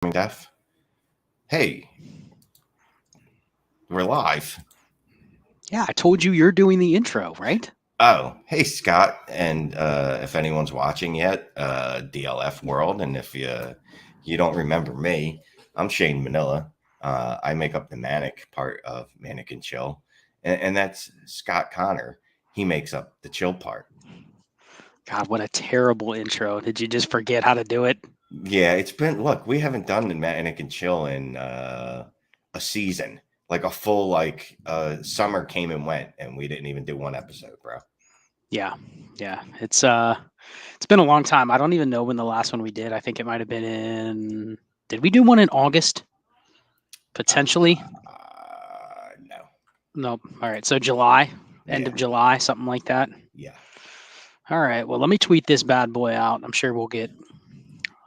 Def. Hey, we're live. Yeah, I told you you're doing the intro, right? Oh, hey Scott, and if anyone's watching yet, DLF World, and if you don't remember me, I'm Shane Manila. I make up the Manic part of Manic and Chill, and that's Scott Connor. He makes up the Chill part. God, what a terrible intro. Did you just forget how to do it? Yeah, it's been look, we haven't done the Manic and Chill in a season, like a full summer came and went, and we didn't even do one episode, bro. Yeah. Yeah. It's been a long time. I don't even know when the last one we did. I think it might have been in Did we do one in August? Potentially? No. Nope. All right. So July, end Yeah. of July, something like that. Yeah. All right. Well, let me tweet this bad boy out. I'm sure we'll get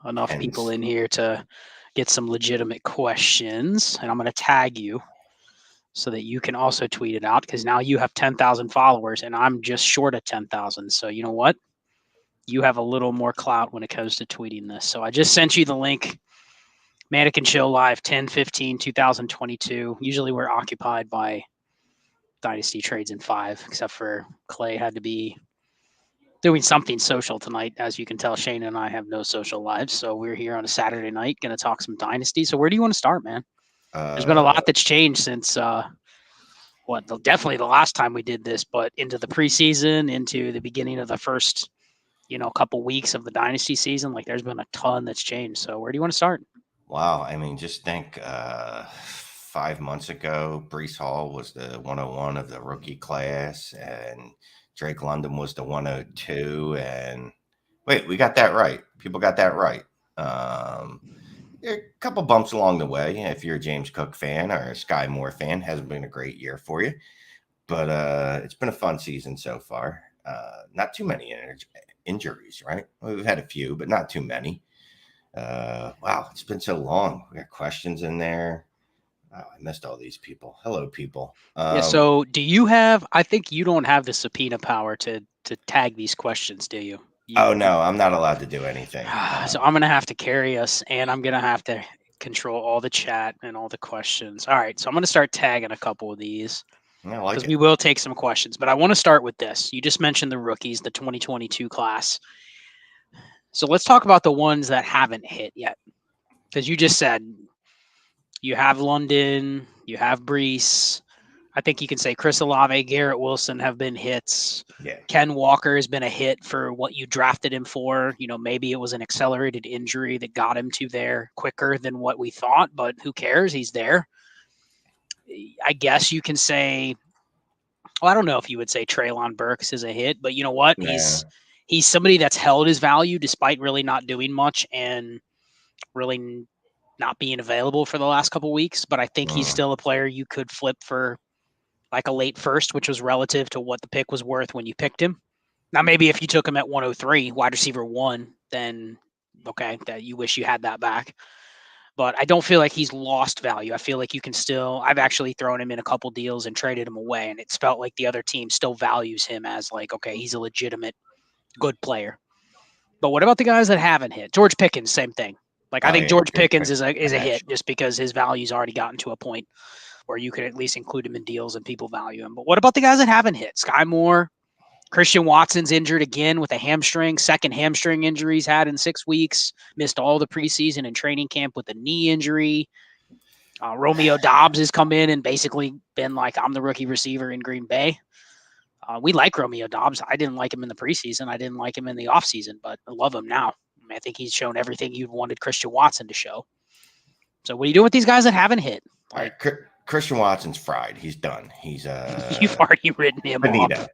enough people Hence. in here to get some legitimate questions. And I'm going to tag you so that you can also tweet it out because now you have 10,000 followers and I'm just short of 10,000. So you know what? You have a little more clout when it comes to tweeting this. So I just sent you the link. Manic and Chill Live 10/15/2022. Usually we're occupied by Dynasty trades in 5, except for Clay had to be doing something social tonight. As you can tell, Shane and I have no social lives. So we're here on a Saturday night going to talk some Dynasty. So where do you want to start, man? There's been a lot that's changed since definitely the last time we did this, but into the preseason, into the beginning of the first, couple weeks of the dynasty season, like there's been a ton that's changed. So where do you want to start? Wow. I mean, just think 5 months ago, Brees Hall was the 101 of the rookie class, and Drake London was the 102. And wait, we got that right. People got that right. A couple bumps along the way. If you're a James Cook fan or a Sky Moore fan, hasn't been a great year for you. But it's been a fun season so far. Not too many injuries, right? We've had a few, but not too many. Wow, it's been so long. We got questions in there. Oh, I missed all these people. Hello, people. Yeah. So do you have? I think you don't have the subpoena power to tag these questions, do you? Oh no, I'm not allowed to do anything. So I'm gonna have to carry us, and I'm gonna have to control all the chat and all the questions. All right. So I'm gonna start tagging a couple of these I like because it. we will take some questions. But I want to start with this. You just mentioned the rookies, the 2022 class. So let's talk about the ones that haven't hit yet. Because you just said you have London, you have Brees. I think you can say Chris Olave, Garrett Wilson have been hits. Yeah. Ken Walker has been a hit for what you drafted him for. Maybe it was an accelerated injury that got him to there quicker than what we thought, but who cares? He's there. I guess you can say, well, I don't know if you would say Trailon Burks is a hit, but you know what? Nah. He's somebody that's held his value despite really not doing much and really not being available for the last couple weeks. But I think he's still a player you could flip for like a late first, which was relative to what the pick was worth when you picked him. Now, maybe if you took him at 103, wide receiver 1, then okay, that you wish you had that back. But I don't feel like he's lost value. I feel like you can still. I've actually thrown him in a couple deals and traded him away, and it's felt like the other team still values him as like, okay, he's a legitimate good player. But what about the guys that haven't hit? George Pickens, same thing. Like I think George Pickens is a hit just because his value's already gotten to a point where you could at least include him in deals and people value him. But what about the guys that haven't hit? Sky Moore, Christian Watson's injured again with a hamstring, second hamstring injury he's had in 6 weeks, missed all the preseason and training camp with a knee injury. Romeo Doubs has come in and basically been like, I'm the rookie receiver in Green Bay. We like Romeo Doubs. I didn't like him in the preseason. I didn't like him in the offseason, but I love him now. I think he's shown everything you'd wanted Christian Watson to show. So what are you doing with these guys that haven't hit? Like, all right, Christian Watson's fried. He's done. He's You've already written him off.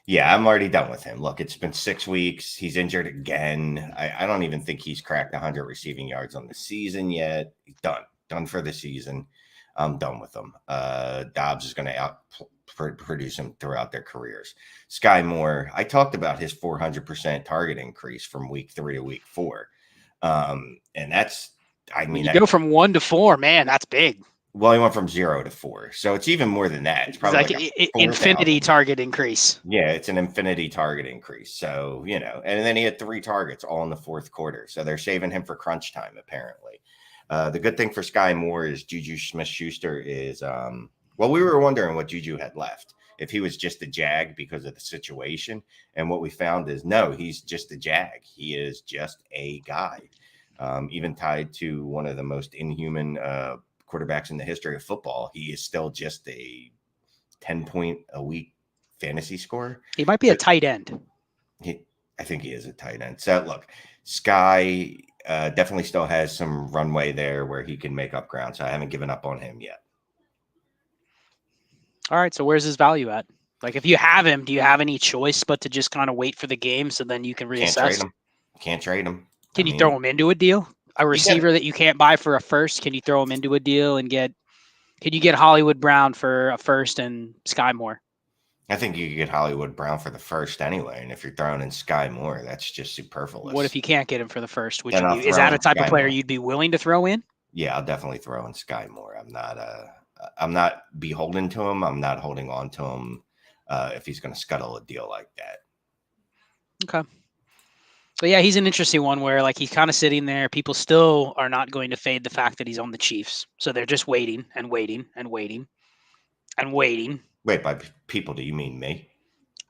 Yeah, I'm already done with him. Look, it's been 6 weeks. He's injured again. I don't even think he's cracked 100 receiving yards on the season yet. He's done for the season. I'm done with him. Dobbs is going to produce him throughout their careers. Sky Moore, I talked about his 400% target increase from week 3 to week 4. And that's, I mean, you go from 1 to 4, man, that's big. Well, he went from 0 to 4. So it's even more than that. It's probably like infinity target increase. Yeah, it's an infinity target increase. So, and then he had 3 targets all in the fourth quarter. So they're saving him for crunch time, apparently. The good thing for Sky Moore is Juju Smith-Schuster is well, we were wondering what Juju had left. If he was just a jag because of the situation. And what we found is no, he's just a jag. He is just a guy. Even tied to one of the most inhuman quarterbacks in the history of football, he is still just a 10-point a week fantasy scorer. He might be a tight end. I think he is a tight end. So look, Sky definitely still has some runway there where he can make up ground. So I haven't given up on him yet. All right. So where's his value at? Like, if you have him, do you have any choice but to just kind of wait for the game so then you can reassess? Can't trade him. Can you throw him into a deal? A receiver that you can't buy for a first, can you throw him into a deal and can you get Hollywood Brown for a first and Sky Moore? I think you could get Hollywood Brown for the first anyway. And if you're throwing in Sky Moore, that's just superfluous. What if you can't get him for the first? Is that a type of player you'd be willing to throw in? Yeah, I'll definitely throw in Sky Moore. I'm not beholden to him. I'm not holding on to him if he's going to scuttle a deal like that. Okay. But yeah, he's an interesting one where like he's kind of sitting there. People still are not going to fade the fact that he's on the Chiefs. So they're just waiting and waiting and waiting and waiting. Wait, by people, do you mean me?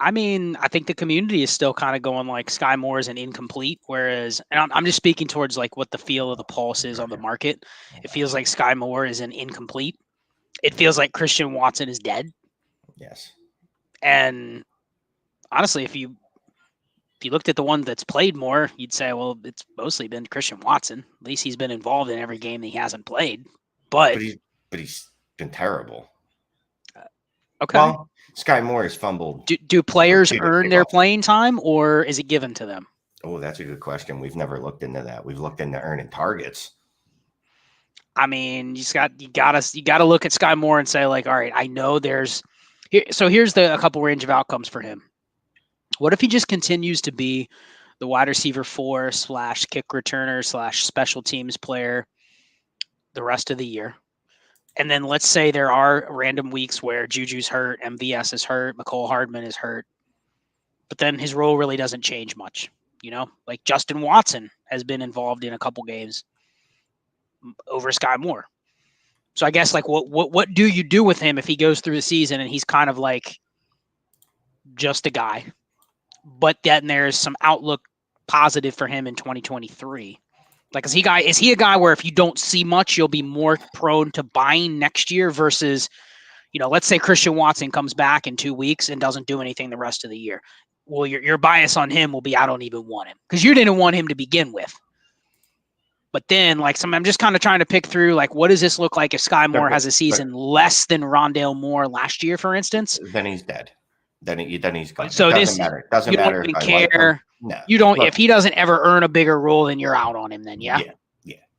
I mean, I think the community is still kind of going like Sky Moore is an incomplete, whereas, and I'm just speaking towards like what the feel of the pulse is on the market. It feels like Sky Moore is an incomplete. It feels like Christian Watson is dead. Yes. And honestly, if you looked at the one that's played more, you'd say, well, it's mostly been Christian Watson. At least he's been involved in every game that he hasn't played. But he's been terrible. Okay. Well, Sky Moore has fumbled. Do players earn their playing time, or is it given to them? Oh, that's a good question. We've never looked into that. We've looked into earning targets. I mean, you gotta look at Sky Moore and say, like, all right, I know there's here. So here's a couple range of outcomes for him. What if he just continues to be the wide receiver 4 / kick returner / special teams player the rest of the year? And then let's say there are random weeks where Juju's hurt, MVS is hurt, McCole Hardman is hurt, but then his role really doesn't change much. Like Justin Watson has been involved in a couple games over Sky Moore. So I guess like what do you do with him if he goes through the season and he's kind of like just a guy, but then there's some outlook positive for him in 2023? Like, is he a guy where if you don't see much, you'll be more prone to buying next year versus, let's say Christian Watson comes back in 2 weeks and doesn't do anything the rest of the year. Well, your bias on him will be, I don't even want him because you didn't want him to begin with. But then I'm just kind of trying to pick through, like, what does this look like if Sky Moore has a season less than Rondale Moore last year, for instance? Then he's dead. Then he's gone. So it doesn't matter. It doesn't matter. You don't even care. No. You don't. Look, if he doesn't ever earn a bigger role, then you're out on him. Then yeah.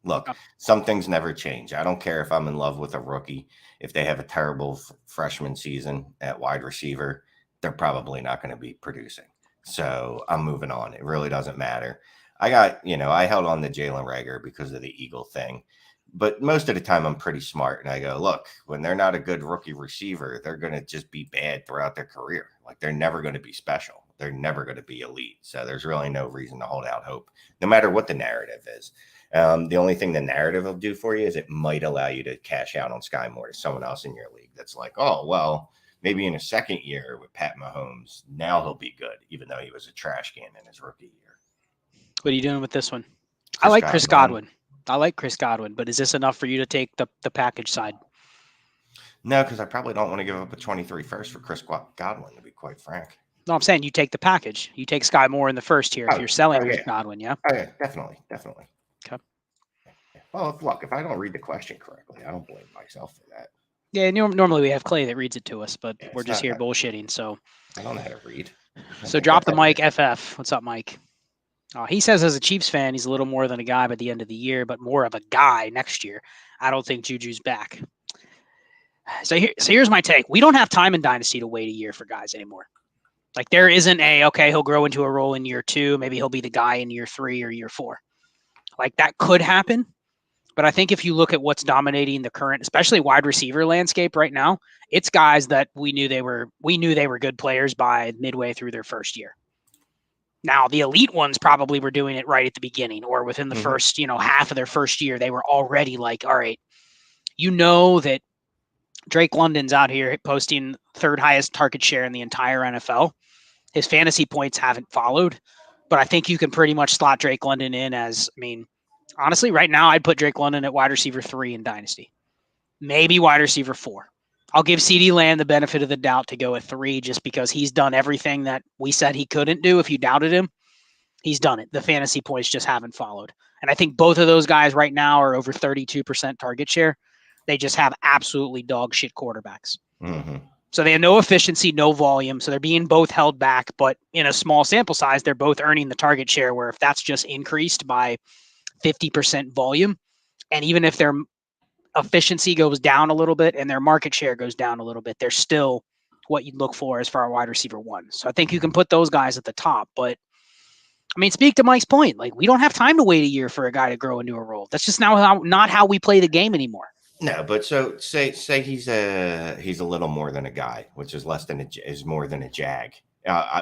Look, some things never change. I don't care if I'm in love with a rookie. If they have a terrible freshman season at wide receiver, they're probably not going to be producing. So I'm moving on. It really doesn't matter. I held on to Jalen Reagor because of the Eagle thing. But most of the time, I'm pretty smart. And I go, look, when they're not a good rookie receiver, they're going to just be bad throughout their career. Like, they're never going to be special. They're never going to be elite. So there's really no reason to hold out hope, no matter what the narrative is. The only thing the narrative will do for you is it might allow you to cash out on Sky Moore to someone else in your league that's like, oh, well, maybe in a second year with Pat Mahomes, now he'll be good, even though he was a trash can in his rookie year. What are you doing with this one? I like Chris Godwin. But is this enough for you to take the package side? No, because I probably don't want to give up a 23 first for Chris Godwin, to be quite frank. No, I'm saying you take the package. You take Sky Moore in the first here if you're selling Chris Godwin, yeah? Oh, yeah, definitely. Okay. Well, if I don't read the question correctly, I don't blame myself for that. Yeah, normally we have Clay that reads it to us, but we're just here bullshitting, so. I don't know how to read. So drop the mic, FF. What's up, Mike? He says as a Chiefs fan, he's a little more than a guy by the end of the year, but more of a guy next year. I don't think Juju's back. So here's my take. We don't have time in Dynasty to wait a year for guys anymore. Like, there isn't he'll grow into a role in year 2. Maybe he'll be the guy in year 3 or year 4. Like, that could happen. But I think if you look at what's dominating the current, especially wide receiver landscape right now, it's guys that we knew they were good players by midway through their first year. Now, the elite ones probably were doing it right at the beginning or within the first, half of their first year. They were already like, all right, that Drake London's out here posting third highest target share in the entire NFL. His fantasy points haven't followed, but I think you can pretty much slot Drake London in as, honestly, right now I'd put Drake London at wide receiver 3 in Dynasty, maybe wide receiver 4. I'll give CeeDee Lamb the benefit of the doubt to go at 3 just because he's done everything that we said he couldn't do if you doubted him. He's done it. The fantasy points just haven't followed. And I think both of those guys right now are over 32% target share. They just have absolutely dog shit quarterbacks. Mm-hmm. So they have no efficiency, no volume. So they're being both held back, but in a small sample size, they're both earning the target share where if that's just increased by 50% volume, and even if their efficiency goes down a little bit and their market share goes down a little bit, they're still what you'd look for as far as wide receiver 1. So I think you can put those guys at the top, but speak to Mike's point. Like, we don't have time to wait a year for a guy to grow into a role. That's just not how we play the game anymore. No, but so say he's a little more than a guy, which is more than a jag.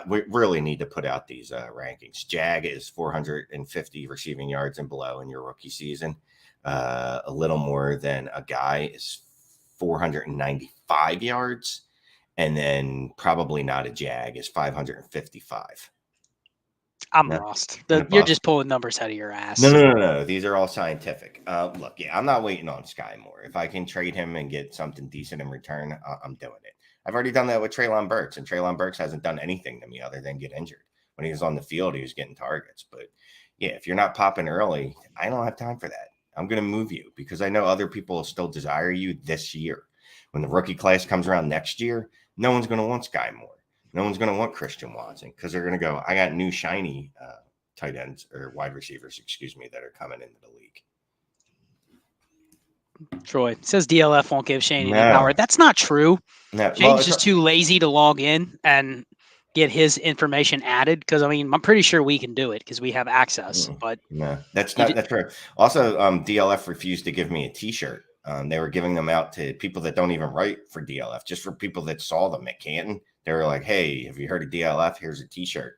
We really need to put out these rankings. Jag is 450 receiving yards and below in your rookie season. A little more than a guy is 495 yards, and then probably not a jag is 555. I'm lost. You're just pulling numbers out of your ass. No. These are all scientific. Look, I'm not waiting on Sky Moore. If I can trade him and get something decent in return, I'm doing it. I've already done that with Trailon Burks, and Trailon Burks hasn't done anything to me other than get injured. When he was on the field, he was getting targets. But yeah, if you're not popping early, I don't have time for that. I'm going to move you because I know other people will still desire you this year. When the rookie class comes around next year, no one's going to want Sky Moore. No one's going to want Christian Watson because they're going to go, I got new shiny tight ends or wide receivers, that are coming into the league. Troy says DLF won't give Shane any power. That's not true. No. Shane's just too lazy to log in and get his information added because, I'm pretty sure we can do it because we have access. But no, that's true. Also, DLF refused to give me a T-shirt. They were giving them out to people that don't even write for DLF, just for people that saw them at Canton. They were like, hey, have you heard of DLF? Here's a T-shirt.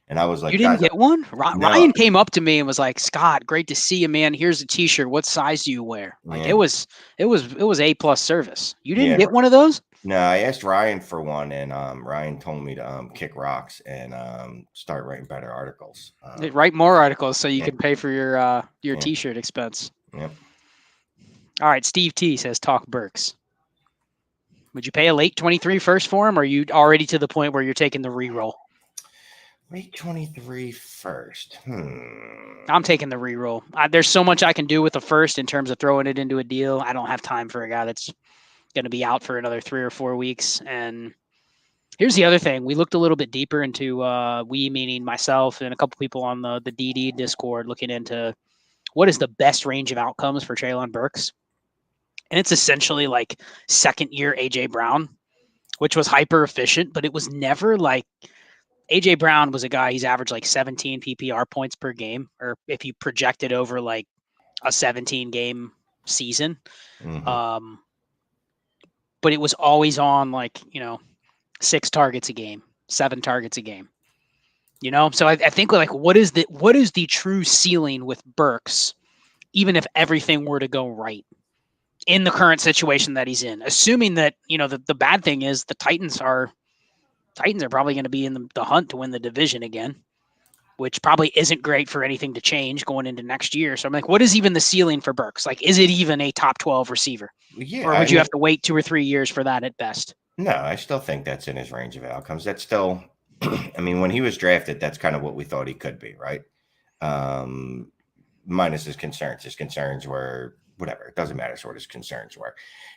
And I was like, you didn't get one? Ryan came up to me and was like, Scott, great to see you, man. Here's a T-shirt. What size do you wear? Like it was A+ service. You didn't get one of those? No, I asked Ryan for one, and Ryan told me to kick rocks and start writing better articles. Write more articles so you can pay for your T-shirt expense. Yep. All right, Steve T says, talk Burks. Would you pay a late 23 first for him, or are you already to the point where you're taking the reroll? Late 23 first. I'm taking the reroll. There's so much I can do with the first in terms of throwing it into a deal. I don't have time for a guy that's going to be out for another 3 or 4 weeks. And here's the other thing. We looked a little bit deeper into, we meaning myself and a couple people on the DD Discord, looking into what is the best range of outcomes for Trailon Burks. And it's essentially like second year AJ Brown, which was hyper efficient, but it was never like AJ Brown was a guy, he's averaged like 17 PPR points per game, or if you project it over like a 17 game season. Mm-hmm. But it was always on 6 targets a game, 7 targets a game. So I think like what is the true ceiling with Burks, even if everything were to go right in the current situation that he's in, assuming that, the bad thing is the Titans are probably going to be in the hunt to win the division again, which probably isn't great for anything to change going into next year. So I'm like, what is even the ceiling for Burks? Like, is it even a top 12 receiver? Yeah, or would you have to wait 2 or 3 years for that at best? No, I still think that's in his range of outcomes. That's still, when he was drafted, that's kind of what we thought he could be, right? Minus his concerns. His concerns were whatever. It doesn't matter what his concerns were.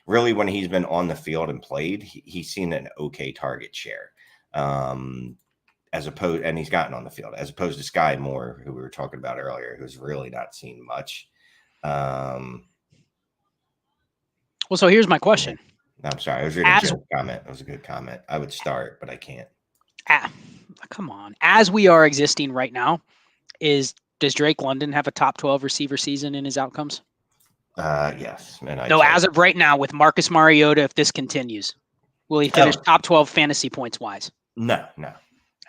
Really, when he's been on the field and played, he's seen an okay target share. And he's gotten on the field as opposed to Sky Moore, who we were talking about earlier, who's really not seen much. Well, so here's my question. I'm sorry. I was reading Joe's comment. It was a good comment. I would start, but I can't. Come on. As we are existing right now, does Drake London have a top 12 receiver season in his outcomes? Yes. As of right now, with Marcus Mariota, if this continues, will he finish top 12 fantasy points wise? No.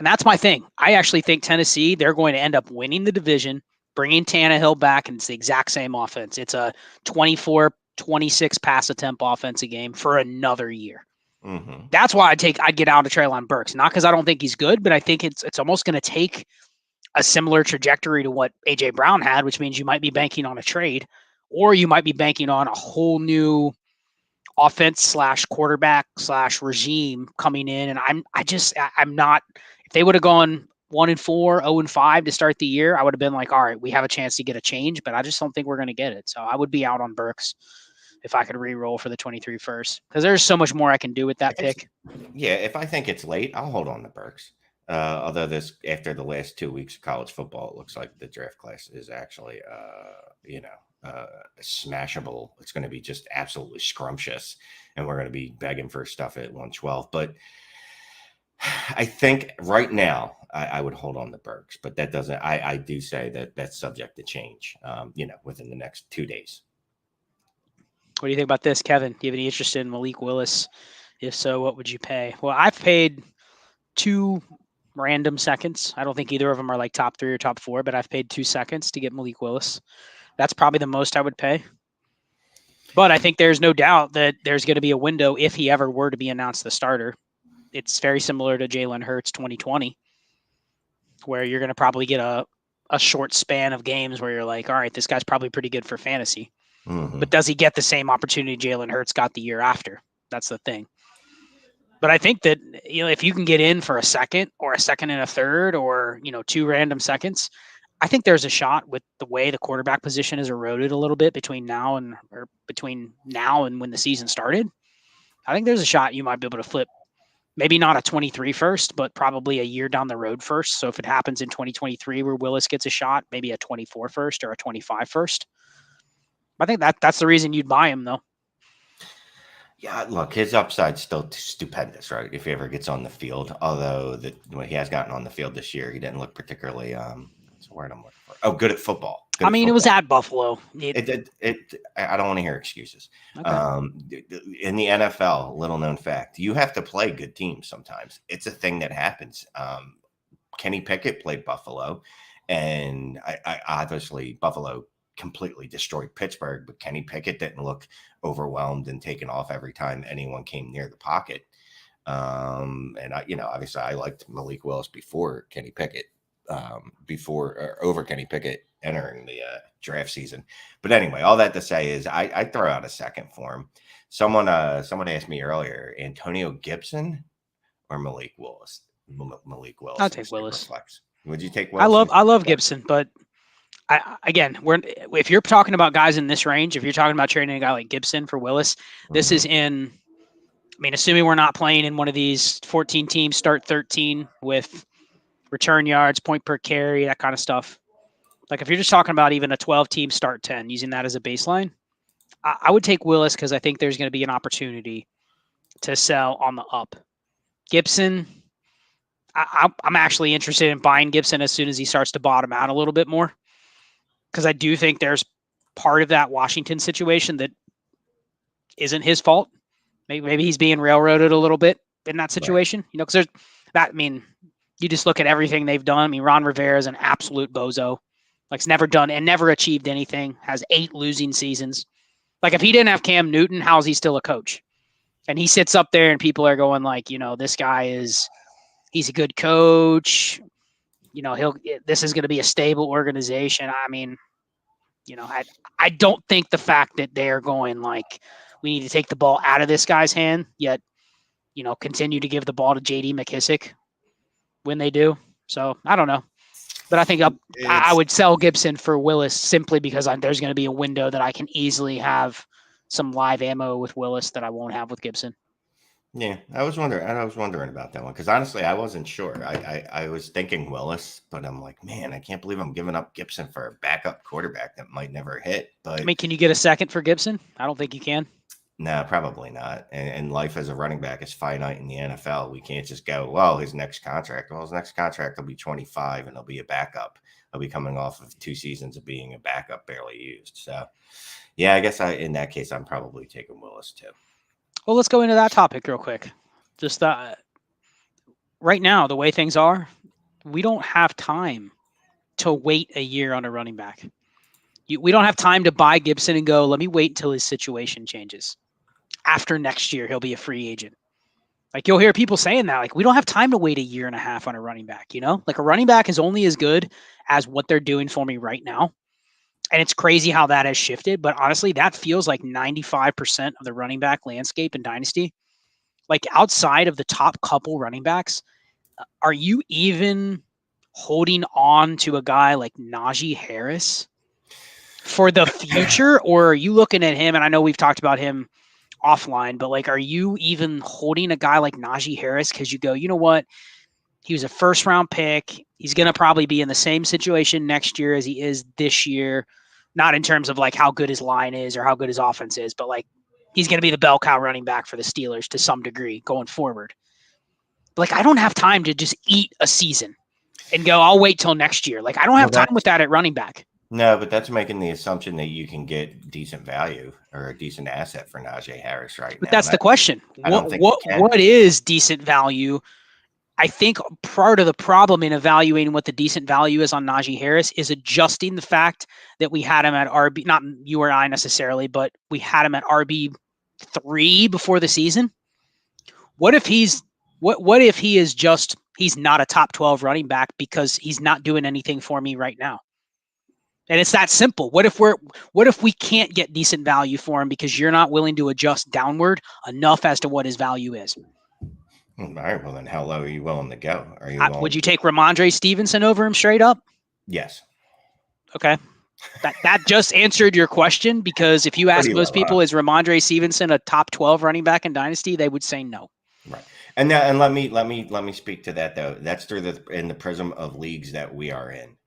And that's my thing. I actually think Tennessee, they're going to end up winning the division, bringing Tannehill back, and it's the exact same offense. It's a 24-26 pass attempt offense a game for another year. Mm-hmm. That's why I'd get out of Trailon Burks. Not because I don't think he's good, but I think it's almost going to take a similar trajectory to what A.J. Brown had, which means you might be banking on a trade, or you might be banking on a whole new offense / quarterback / regime coming in. And I'm not, if they would have gone 1-4, 0-5 to start the year, I would have been like, all right, we have a chance to get a change, but I just don't think we're going to get it. So I would be out on Burks if I could re-roll for the 23 first, because there's so much more I can do with that pick. Yeah, if I think it's late, I'll hold on to Burks. Although after the last 2 weeks of college football, it looks like the draft class is actually, smashable. It's going to be just absolutely scrumptious, and we're going to be begging for stuff at 112. But I think right now I would hold on to Burks, but that doesn't. I do say that that's subject to change. Within the next 2 days. What do you think about this, Kevin? Do you have any interest in Malik Willis? If so, what would you pay? Well, I've paid 2 random seconds. I don't think either of them are like top 3 or top 4, but I've paid 2 seconds to get Malik Willis. That's probably the most I would pay. But I think there's no doubt that there's going to be a window if he ever were to be announced the starter. It's very similar to Jalen Hurts 2020, where you're going to probably get a short span of games where you're like, all right, this guy's probably pretty good for fantasy. Mm-hmm. But does he get the same opportunity Jalen Hurts got the year after? That's the thing. But I think that, if you can get in for a second or a second and a third or, 2 random seconds, I think there's a shot with the way the quarterback position is eroded a little bit between now and when the season started. I think there's a shot you might be able to flip, maybe not a 23 first, but probably a year down the road first. So if it happens in 2023 where Willis gets a shot, maybe a 24 first or a 25 first. I think that's the reason you'd buy him, though. Yeah, look, his upside's still stupendous, right? If he ever gets on the field, although when he has gotten on the field this year, he didn't look particularly. What's the word I'm looking for? Oh, good at football. It was at Buffalo. I don't want to hear excuses. Okay. In the NFL, little known fact, you have to play good teams sometimes. It's a thing that happens. Kenny Pickett played Buffalo, and I obviously Buffalo completely destroyed Pittsburgh, but Kenny Pickett didn't look overwhelmed and taken off every time anyone came near the pocket. And obviously I liked Malik Willis before Kenny Pickett, over Kenny Pickett entering the draft season. But anyway, all that to say is I throw out a second for him. Someone asked me earlier, Antonio Gibson or Malik Willis? Malik Willis. I'll take Willis. Flex. Would you take Willis? I love Gibson, but if you're talking about guys in this range, if you're talking about trading a guy like Gibson for Willis, this is in, assuming we're not playing in one of these 14 teams, start 13 with return yards, point per carry, that kind of stuff. Like if you're just talking about even a 12 team start 10, using that as a baseline, I would take Willis because I think there's going to be an opportunity to sell on the up. Gibson, I'm actually interested in buying Gibson as soon as he starts to bottom out a little bit more. Because I do think there's part of that Washington situation that isn't his fault. Maybe he's being railroaded a little bit in that situation. Right. Because there's that. You just look at everything they've done. Ron Rivera is an absolute bozo. Like, never done and never achieved anything. Has 8 losing seasons. Like, if he didn't have Cam Newton, how is he still a coach? And he sits up there and people are going like, this guy he's a good coach. This is going to be a stable organization. I don't think the fact that they're going like, we need to take the ball out of this guy's hand, yet, continue to give the ball to J.D. McKissick when they do. So I don't know, but I think I would sell Gibson for Willis simply because there's going to be a window that I can easily have some live ammo with Willis that I won't have with Gibson. Yeah, I was wondering about that one because honestly, I wasn't sure. I was thinking Willis, but I'm like, man, I can't believe I'm giving up Gibson for a backup quarterback that might never hit. But can you get a second for Gibson? I don't think you can. No, probably not. And life as a running back is finite in the NFL. We can't just go, well, his next contract. Well, his next contract will be 25 and he'll be a backup. He'll be coming off of 2 seasons of being a backup, barely used. So, yeah, I guess in that case, I'm probably taking Willis too. Well, let's go into that topic real quick. Just right now, the way things are, we don't have time to wait a year on a running back. We don't have time to buy Gibson and go, let me wait until his situation changes. After next year, he'll be a free agent. Like, you'll hear people saying that, like, we don't have time to wait a year and a half on a running back, you know? Like, a running back is only as good as what they're doing for me right now. And it's crazy how that has shifted. But honestly, that feels like 95% of the running back landscape in Dynasty. Like, outside of the top couple running backs, are you even holding on to a guy like Najee Harris for the future? Or are you looking at him, and I know we've talked about him offline, but like, are you even holding a guy like Najee Harris because you go, you know what? He was a first round pick. He's going to probably be in the same situation next year as he is this year. Not in terms of like how good his line is or how good his offense is, but like he's going to be the bell cow running back for the Steelers to some degree going forward. But like, I don't have time to just eat a season and go, I'll wait till next year. Like, I don't have time with that at running back. No, but that's making the assumption that you can get decent value or a decent asset for Najee Harris right now. But that's the question. What is decent value? I think part of the problem in evaluating what the decent value is on Najee Harris is adjusting the fact that we had him at RB, not you or I necessarily, but we had him at RB3 before the season. What if he's not a top 12 running back because he's not doing anything for me right now? And it's that simple. What if we can't get decent value for him because you're not willing to adjust downward enough as to what his value is? All right. Well, then how low are you willing to go? Would you take Ramondre Stevenson over him straight up? Yes. Okay. That just answered your question, because if you ask most people, is Ramondre Stevenson a top 12 running back in Dynasty? They would say no. Right. And let me speak to that though. That's in the prism of leagues that we are in.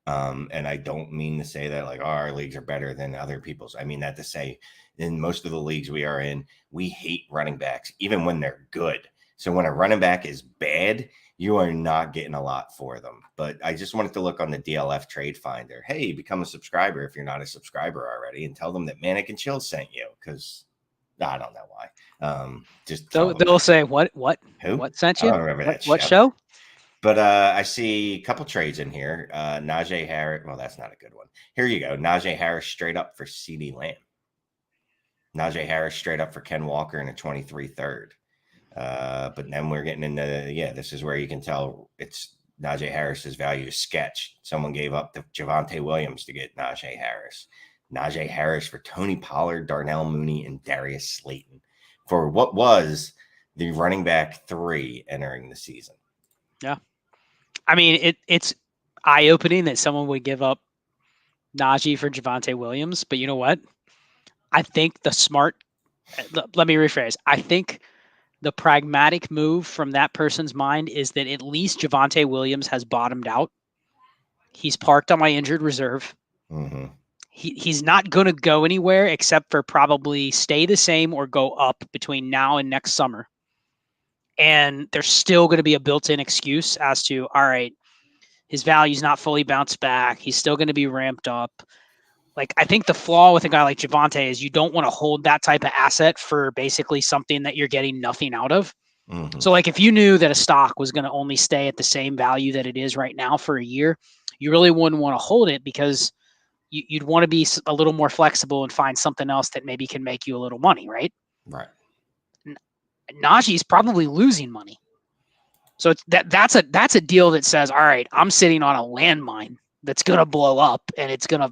And I don't mean to say that like our leagues are better than other people's. I mean that to say in most of the leagues we are in, we hate running backs, even when they're good. So when a running back is bad, you are not getting a lot for them. But I just wanted to look on the DLF Trade Finder. Hey, become a subscriber if you're not a subscriber already, and tell them that Manic and Chill sent you, because I don't know why. Just they'll say what? Who? What sent you? I don't remember that. What show? But I see a couple trades in here. Najee Harris. Well, that's not a good one. Here you go. Najee Harris straight up for CeeDee Lamb. Najee Harris straight up for Ken Walker in a 23 third. But then we're getting into, this is where you can tell it's Najee Harris's value is sketch. Someone gave up the Javonte Williams to get Najee Harris. Najee Harris for Tony Pollard, Darnell Mooney, and Darius Slayton for what was the running back 3 entering the season. Yeah. I mean, it's eye-opening that someone would give up Najee for Javonte Williams, but you know what? I think let me rephrase. I think the pragmatic move from that person's mind is that at least Javonte Williams has bottomed out. He's parked on my injured reserve. Mm-hmm. He's not going to go anywhere except for probably stay the same or go up between now and next summer. And there's still going to be a built-in excuse as to, all right, his value's not fully bounced back. He's still going to be ramped up. Like, I think the flaw with a guy like Javonte is you don't want to hold that type of asset for basically something that you're getting nothing out of. Mm-hmm. So, like, if you knew that a stock was going to only stay at the same value that it is right now for a year, you really wouldn't want to hold it, because you'd want to be a little more flexible and find something else that maybe can make you a little money, right? Right. Najee's probably losing money. So that's a deal that says, all right, I'm sitting on a landmine that's going to blow up and it's going to,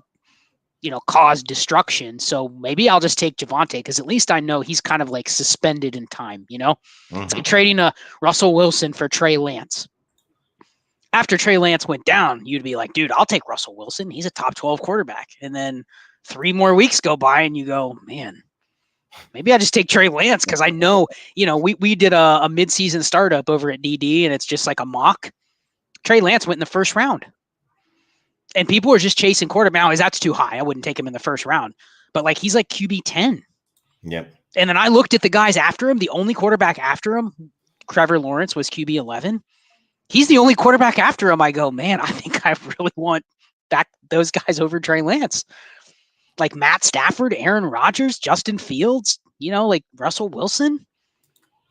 cause destruction. So maybe I'll just take Javonte, because at least I know he's kind of like suspended in time, Mm-hmm. It's like trading a Russell Wilson for Trey Lance. After Trey Lance went down, you'd be like, dude, I'll take Russell Wilson. He's a top 12 quarterback. And then 3 more weeks go by and you go, man, maybe I just take Trey Lance, because I know, we did a midseason startup over at DD, and it's just like a mock. Trey Lance went in the first round. And people are just chasing quarterback. Now, that's too high. I wouldn't take him in the first round. But like, he's like QB 10. Yep. And then I looked at the guys after him. The only quarterback after him, Trevor Lawrence, was QB 11. He's the only quarterback after him. I go, man, I think I really want back those guys over Trey Lance. Like Matt Stafford, Aaron Rodgers, Justin Fields, like Russell Wilson.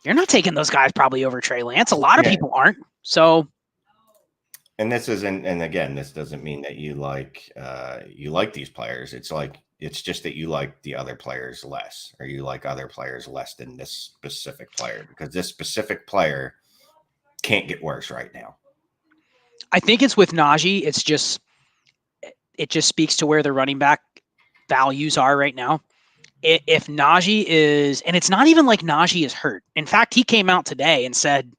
you're not taking those guys probably over Trey Lance. A lot of people aren't. So, and this isn't, and again, this doesn't mean that you like these players. It's just that you like the other players less, or you like other players less than this specific player, because this specific player can't get worse right now. I think it's with Najee. It just speaks to where the running back values are right now. If Najee is, and it's not even like Najee is hurt. In fact, he came out today and said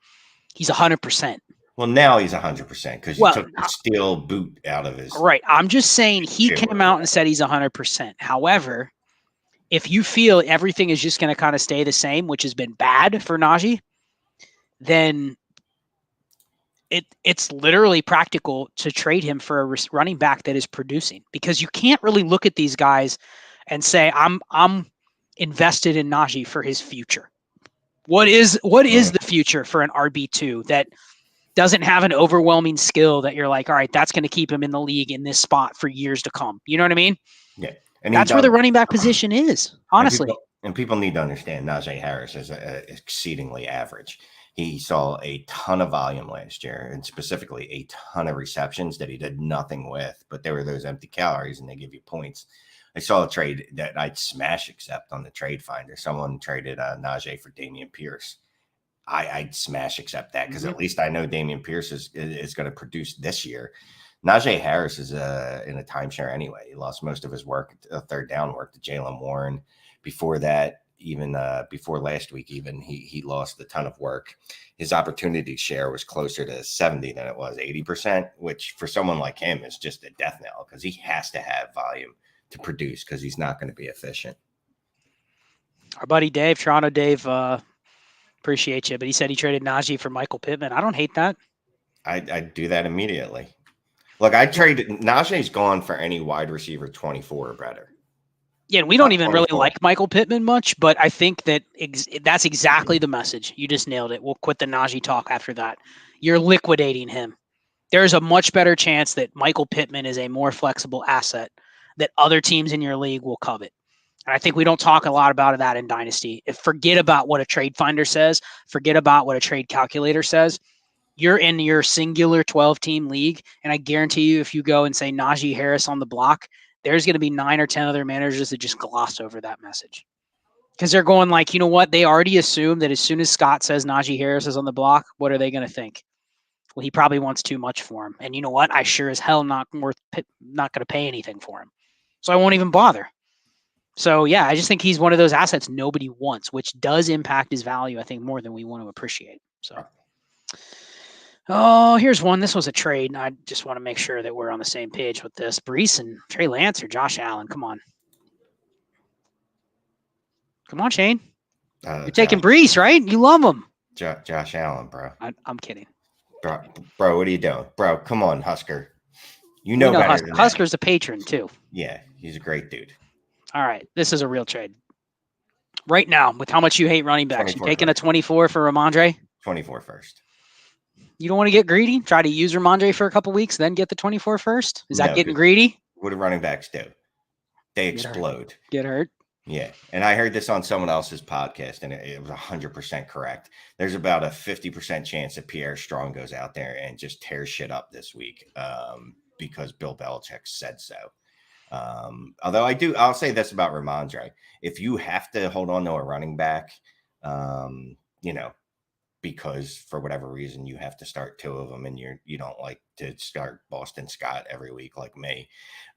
he's 100%. Well, now he's 100% because you took the steel boot out of his. Right. I'm just saying he came out and said he's 100%. However, if you feel everything is just going to kind of stay the same, which has been bad for Najee, then it's literally practical to trade him for a running back that is producing, because you can't really look at these guys and say, I'm invested in Najee for his future. What is the future for an RB2 that doesn't have an overwhelming skill that you're like, all right, that's going to keep him in the league in this spot for years to come? You know what I mean? Yeah. And that's where the running back position is, honestly. And people need to understand Najee Harris is exceedingly average. He saw a ton of volume last year, and specifically a ton of receptions that he did nothing with, but there were those empty calories and they give you points. I saw a trade that I'd smash accept on the trade finder. Someone traded Najee for Dameon Pierce. I'd smash accept that, because at least I know Dameon Pierce is going to produce this year. Najee Harris is in a timeshare anyway. He lost most of his work, third down work, to Jalen Warren. Before that, even before last week, even he lost a ton of work. His opportunity share was closer to 70 than it was 80%, which for someone like him is just a death knell, because he has to have volume to produce, because he's not going to be efficient. Our buddy Dave, Toronto Dave, appreciate you, but he said he traded Najee for Michael Pittman. I don't hate that. I'd do that immediately. Look, I traded Najee's gone for any wide receiver 24 or better. Yeah, and we don't even really like Michael Pittman much, but I think that that's exactly the message. You just nailed it. We'll quit the Najee talk after that. You're liquidating him. There's a much better chance that Michael Pittman is a more flexible asset that other teams in your league will covet. And I think we don't talk a lot about that in Dynasty. Forget about what a trade finder says. Forget about what a trade calculator says. You're in your singular 12-team league, and I guarantee you, if you go and say Najee Harris on the block, there's going to be 9 or 10 other managers that just gloss over that message, because they're going like, you know what? They already assume that as soon as Scott says Najee Harris is on the block, what are they going to think? Well, he probably wants too much for him. And you know what? I sure as hell not going to pay anything for him. So I won't even bother. So, yeah, I just think he's one of those assets nobody wants, which does impact his value, I think, more than we want to appreciate. So, here's one. This was a trade, and I just want to make sure that we're on the same page with this. Brees and Trey Lance or Josh Allen? Come on. Come on, Shane. You're taking Brees, right? You love him. Josh Allen, bro. I'm kidding. Bro, what are you doing? Bro, come on, Husker. You know better than that. Husker's a patron, too. Yeah, he's a great dude. All right, this is a real trade. Right now, with how much you hate running backs, you taking a 24 for Ramondre? 24 first. You don't want to get greedy? Try to use Ramondre for a couple weeks, then get the 24 first? Is that getting greedy? What do running backs do? They explode. Get hurt? Yeah, and I heard this on someone else's podcast, and it was 100% correct. There's about a 50% chance that Pierre Strong goes out there and just tears shit up this week because Bill Belichick said so. Although I'll say this about Ramondre. If you have to hold on to a running back, because for whatever reason you have to start 2 of them and you don't like to start Boston Scott every week like me,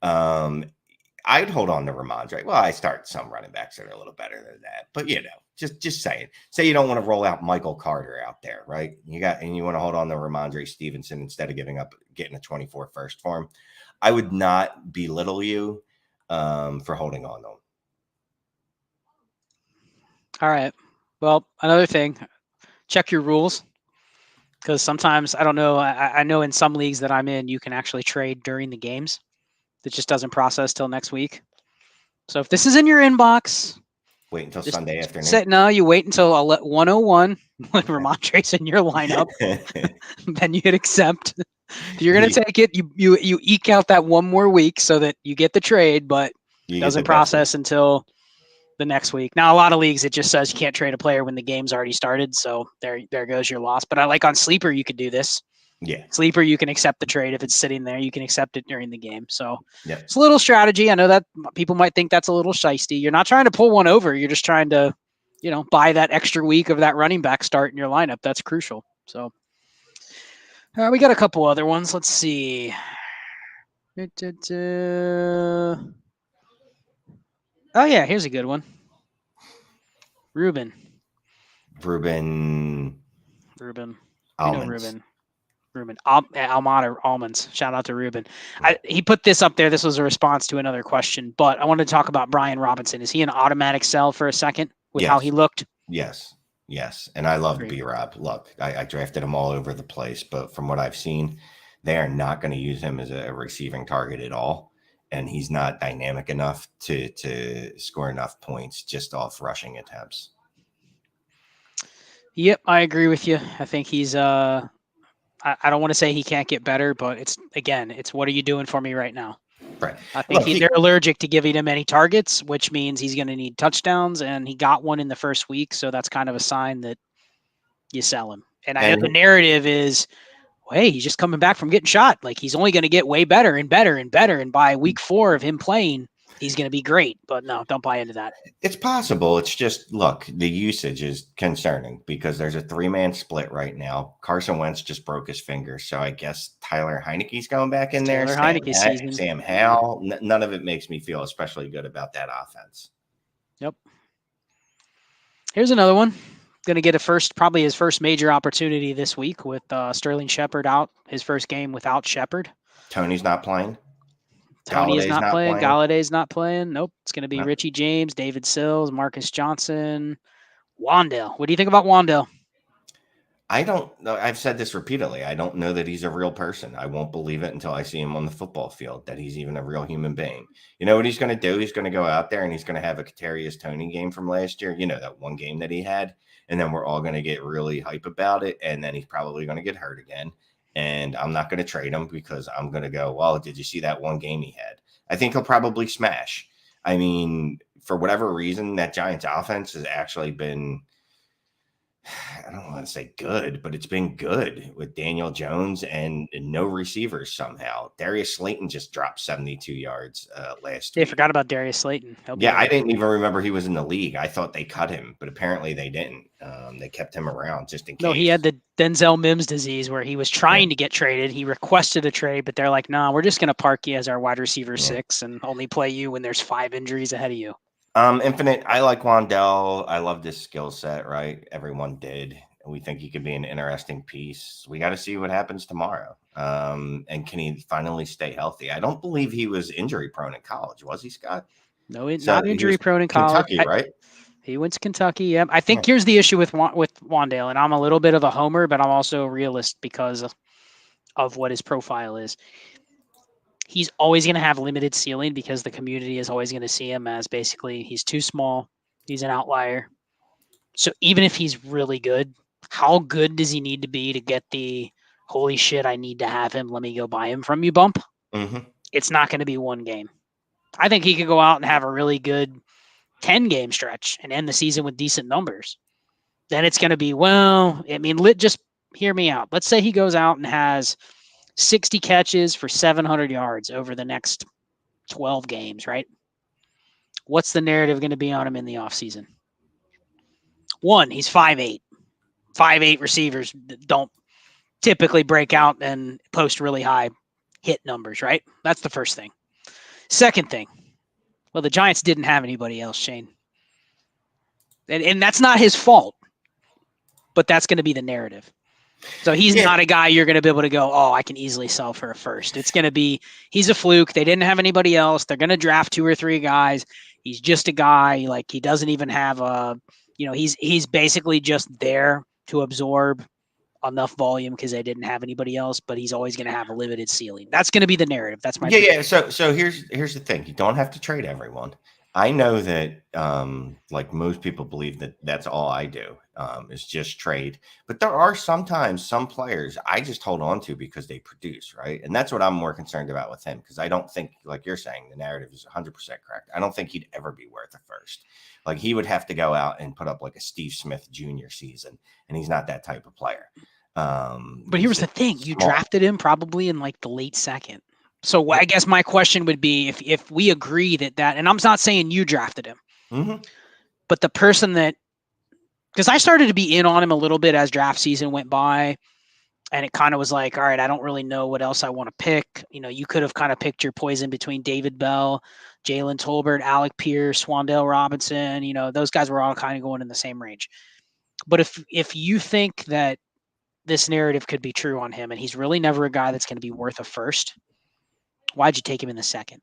I'd hold on to Ramondre. Well, I start some running backs that are a little better than that, but just saying. Say you don't want to roll out Michael Carter out there, right? You want to hold on to Ramondre Stevenson instead of getting a 24 first for him. I would not belittle you for holding on to him. All right. Well, another thing, check your rules, because sometimes, I don't know, I know in some leagues that I'm in, you can actually trade during the games. That just doesn't process till next week. So if this is in your inbox, wait until Sunday afternoon. No, you wait until 1:01 when Ramondre's in your lineup. Then you hit accept. You're going to take it. You eke out that one more week so that you get the trade, but it doesn't process until the next week. Now, a lot of leagues, it just says you can't trade a player when the game's already started. So there goes your loss. But I like on Sleeper, you could do this. Yeah. Sleeper, you can accept the trade. If it's sitting there, you can accept it during the game. So Yep. it's a little strategy. I know that people might think that's a little shisty. You're not trying to pull one over. You're just trying to, buy that extra week of that running back start in your lineup. That's crucial. So we got a couple other ones. Let's see. Oh, yeah, here's a good one. Ruben. Almonds. Ruben. Almada almonds. Shout out to Ruben. He put this up there. This was a response to another question, but I wanted to talk about Brian Robinson. Is he an automatic sell for a second with how he looked? Yes. And I love B-Rob. Look, I drafted him all over the place, but from what I've seen, they are not going to use him as a receiving target at all. And he's not dynamic enough to score enough points just off rushing attempts. Yep, I agree with you. I think he's I don't want to say he can't get better, but it's what are you doing for me right now? Right. I think they're allergic to giving him any targets, which means he's going to need touchdowns, and he got one in the first week, so that's kind of a sign that you sell him. And I know the narrative is, hey, he's just coming back from getting shot. Like, he's only going to get way better and better and better, and by week 4 of him playing, he's going to be great. But no, don't buy into that. It's possible. It's just, look, the usage is concerning because there's a 3-man split right now. Carson Wentz just broke his finger, so I guess Tyler Heineke's going back in there. Sam Howell. None of it makes me feel especially good about that offense. Yep. Here's another one. Going to get probably his first major opportunity this week with Sterling Shepard out. His first game without Shepard. Tony's not playing. Tony is not playing. Galladay's not playing. Nope. It's going to be Richie James, David Sills, Marcus Johnson, Wandale. What do you think about Wandale? I don't know. I've said this repeatedly. I don't know that he's a real person. I won't believe it until I see him on the football field, that he's even a real human being. You know what he's going to do? He's going to go out there and he's going to have a Kadarius Toney game from last year. You know, that one game that he had. And then we're all going to get really hype about it. And then he's probably going to get hurt again. And I'm not going to trade him because I'm going to go, well, did you see that one game he had? I think he'll probably smash. I mean, for whatever reason, that Giants offense has actually been, I don't want to say good, but it's been good with Daniel Jones and no receivers somehow. Darius Slayton just dropped 72 yards last week. They forgot about Darius Slayton. Yeah, I didn't even remember he was in the league. I thought they cut him, but apparently they didn't. They kept him around just in case. No, he had the Denzel Mims disease where he was trying to get traded. He requested a trade, but they're like, no, we're just going to park you as our wide receiver 6 and only play you when there's 5 injuries ahead of you. Infinite. I like Wandale. I love this skill set, right? Everyone did. We think he could be an interesting piece. We got to see what happens tomorrow. And can he finally stay healthy? I don't believe he was injury prone in college. Was he, Scott? No, not injury prone in college. Kentucky, right? He went to Kentucky. Yeah. I think here's the issue with Wandale, and I'm a little bit of a homer, but I'm also a realist because of what his profile is. He's always going to have limited ceiling because the community is always going to see him as basically he's too small. He's an outlier. So even if he's really good, how good does he need to be to get the holy shit, I need to have him, let me go buy him from you bump? Mm-hmm. It's not going to be one game. I think he could go out and have a really good 10-game stretch and end the season with decent numbers. Then it's going to be, just hear me out. Let's say he goes out and has 60 catches for 700 yards over the next 12 games, right? What's the narrative going to be on him in the offseason? One, he's 5'8". 5'8" receivers don't typically break out and post really high hit numbers, right? That's the first thing. Second thing, well, the Giants didn't have anybody else, Shane. And that's not his fault, but that's going to be the narrative. So he's not a guy you're going to be able to go, oh, I can easily sell for a first. It's going to be, he's a fluke. They didn't have anybody else. They're going to draft 2 or 3 guys. He's just a guy. Like, he doesn't even have he's basically just there to absorb enough volume because they didn't have anybody else, but he's always going to have a limited ceiling. That's going to be the narrative. That's my yeah. So here's the thing. You don't have to trade everyone. I know that, like most people believe that that's all I do, is just trade. But there are sometimes some players I just hold on to because they produce, right? And that's what I'm more concerned about with him because I don't think, like you're saying, the narrative is 100% correct. I don't think he'd ever be worth a first. Like he would have to go out and put up like a Steve Smith Jr. season, and he's not that type of player. But He's here's the just thing: you small. drafted him probably in like the late second. So Yeah. I guess my question would be if we agree that, and I'm not saying you drafted him, Hmm. but the person that, because I started to be in on him a little bit as draft season went by, and it kind of was like, all right, I don't really know what else I want to pick. You could have kind of picked your poison between David Bell, Jalen Tolbert, Alec Pierce, Wandale Robinson. Those guys were all kind of going in the same range. But if you think that this narrative could be true on him, and he's really never a guy that's going to be worth a first, why'd you take him in the second?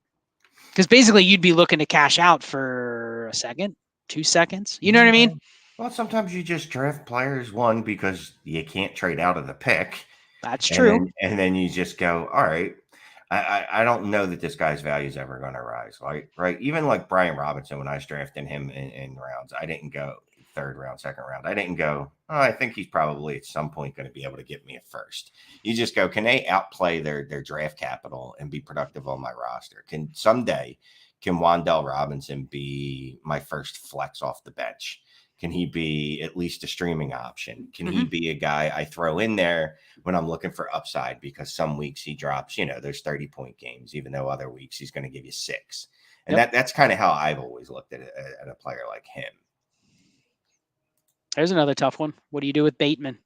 Because basically you'd be looking to cash out for a second, 2 seconds. You know what I mean? Well, sometimes you just draft players one because you can't trade out of the pick, That's and true. then you just go, all right. I don't know that this guy's value is ever going to rise, right? Even like Brian Robinson, when I was drafting him in rounds, I didn't go third round, second round. I didn't go, oh, I think he's probably at some point going to be able to get me a first. You just go, can they outplay their draft capital and be productive on my roster? Can someday can Wandell Robinson be my first flex off the bench? Can he be at least a streaming option? Can he be a guy I throw in there when I'm looking for upside? Because some weeks he drops, those 30-point games, even though other weeks he's going to give you 6. And Yep. that's kind of how I've always looked at a player like him. There's another tough one. What do you do with Bateman?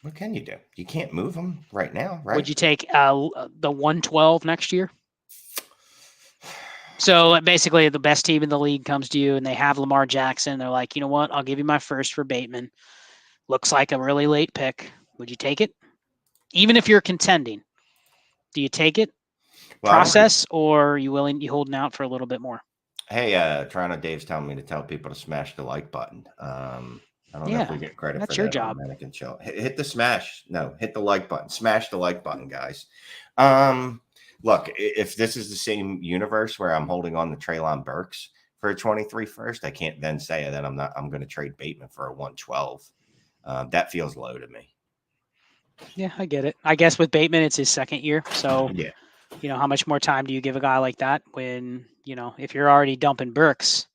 What can you do? You can't move him right now, Would right? you take the 112 next year? So basically, the best team in the league comes to you, and they have Lamar Jackson. They're like, you know what? I'll give you my first for Bateman. Looks like a really late pick. Would you take it? Even if you're contending, do you take it? Well, I don't. Process, or are you holding out for a little bit more? Hey, Toronto Dave's telling me to tell people to smash the like button. I don't know if Yeah, we get credit for that's your that on job. Manic and Chill. Hit the smash. No, hit the like button. Smash the like button, guys. Look, if this is the same universe where I'm holding on to Trailon Burks for a 23 first, I can't then say that I'm going to trade Bateman for a 112. That feels low to me. Yeah, I get it. I guess with Bateman, it's his second year. So, Yeah. how much more time do you give a guy like that when, if you're already dumping Burks,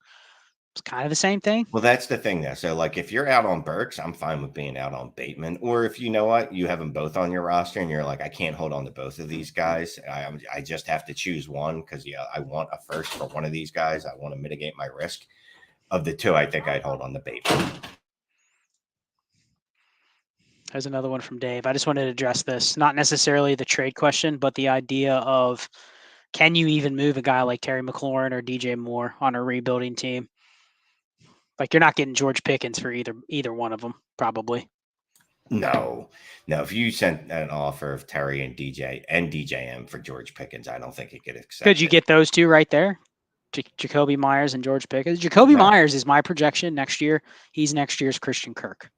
it's kind of the same thing. Well, that's the thing, though. So, like, if you're out on Burks, I'm fine with being out on Bateman. Or if you know what, you have them both on your roster, and you're like, I can't hold on to both of these guys. I just have to choose one because I want a first for one of these guys. I want to mitigate my risk. Of the two, I think I'd hold on to Bateman. There's another one from Dave. I just wanted to address this, not necessarily the trade question, but the idea of, can you even move a guy like Terry McLaurin or DJ Moore on a rebuilding team? Like, you're not getting George Pickens for either one of them, probably. No. If you sent an offer of Terry and DJM for George Pickens, I don't think he could Could accept you it. get those two right there? Jacoby Myers and George Pickens. Jacoby No. Myers is my projection next year. He's next year's Christian Kirk.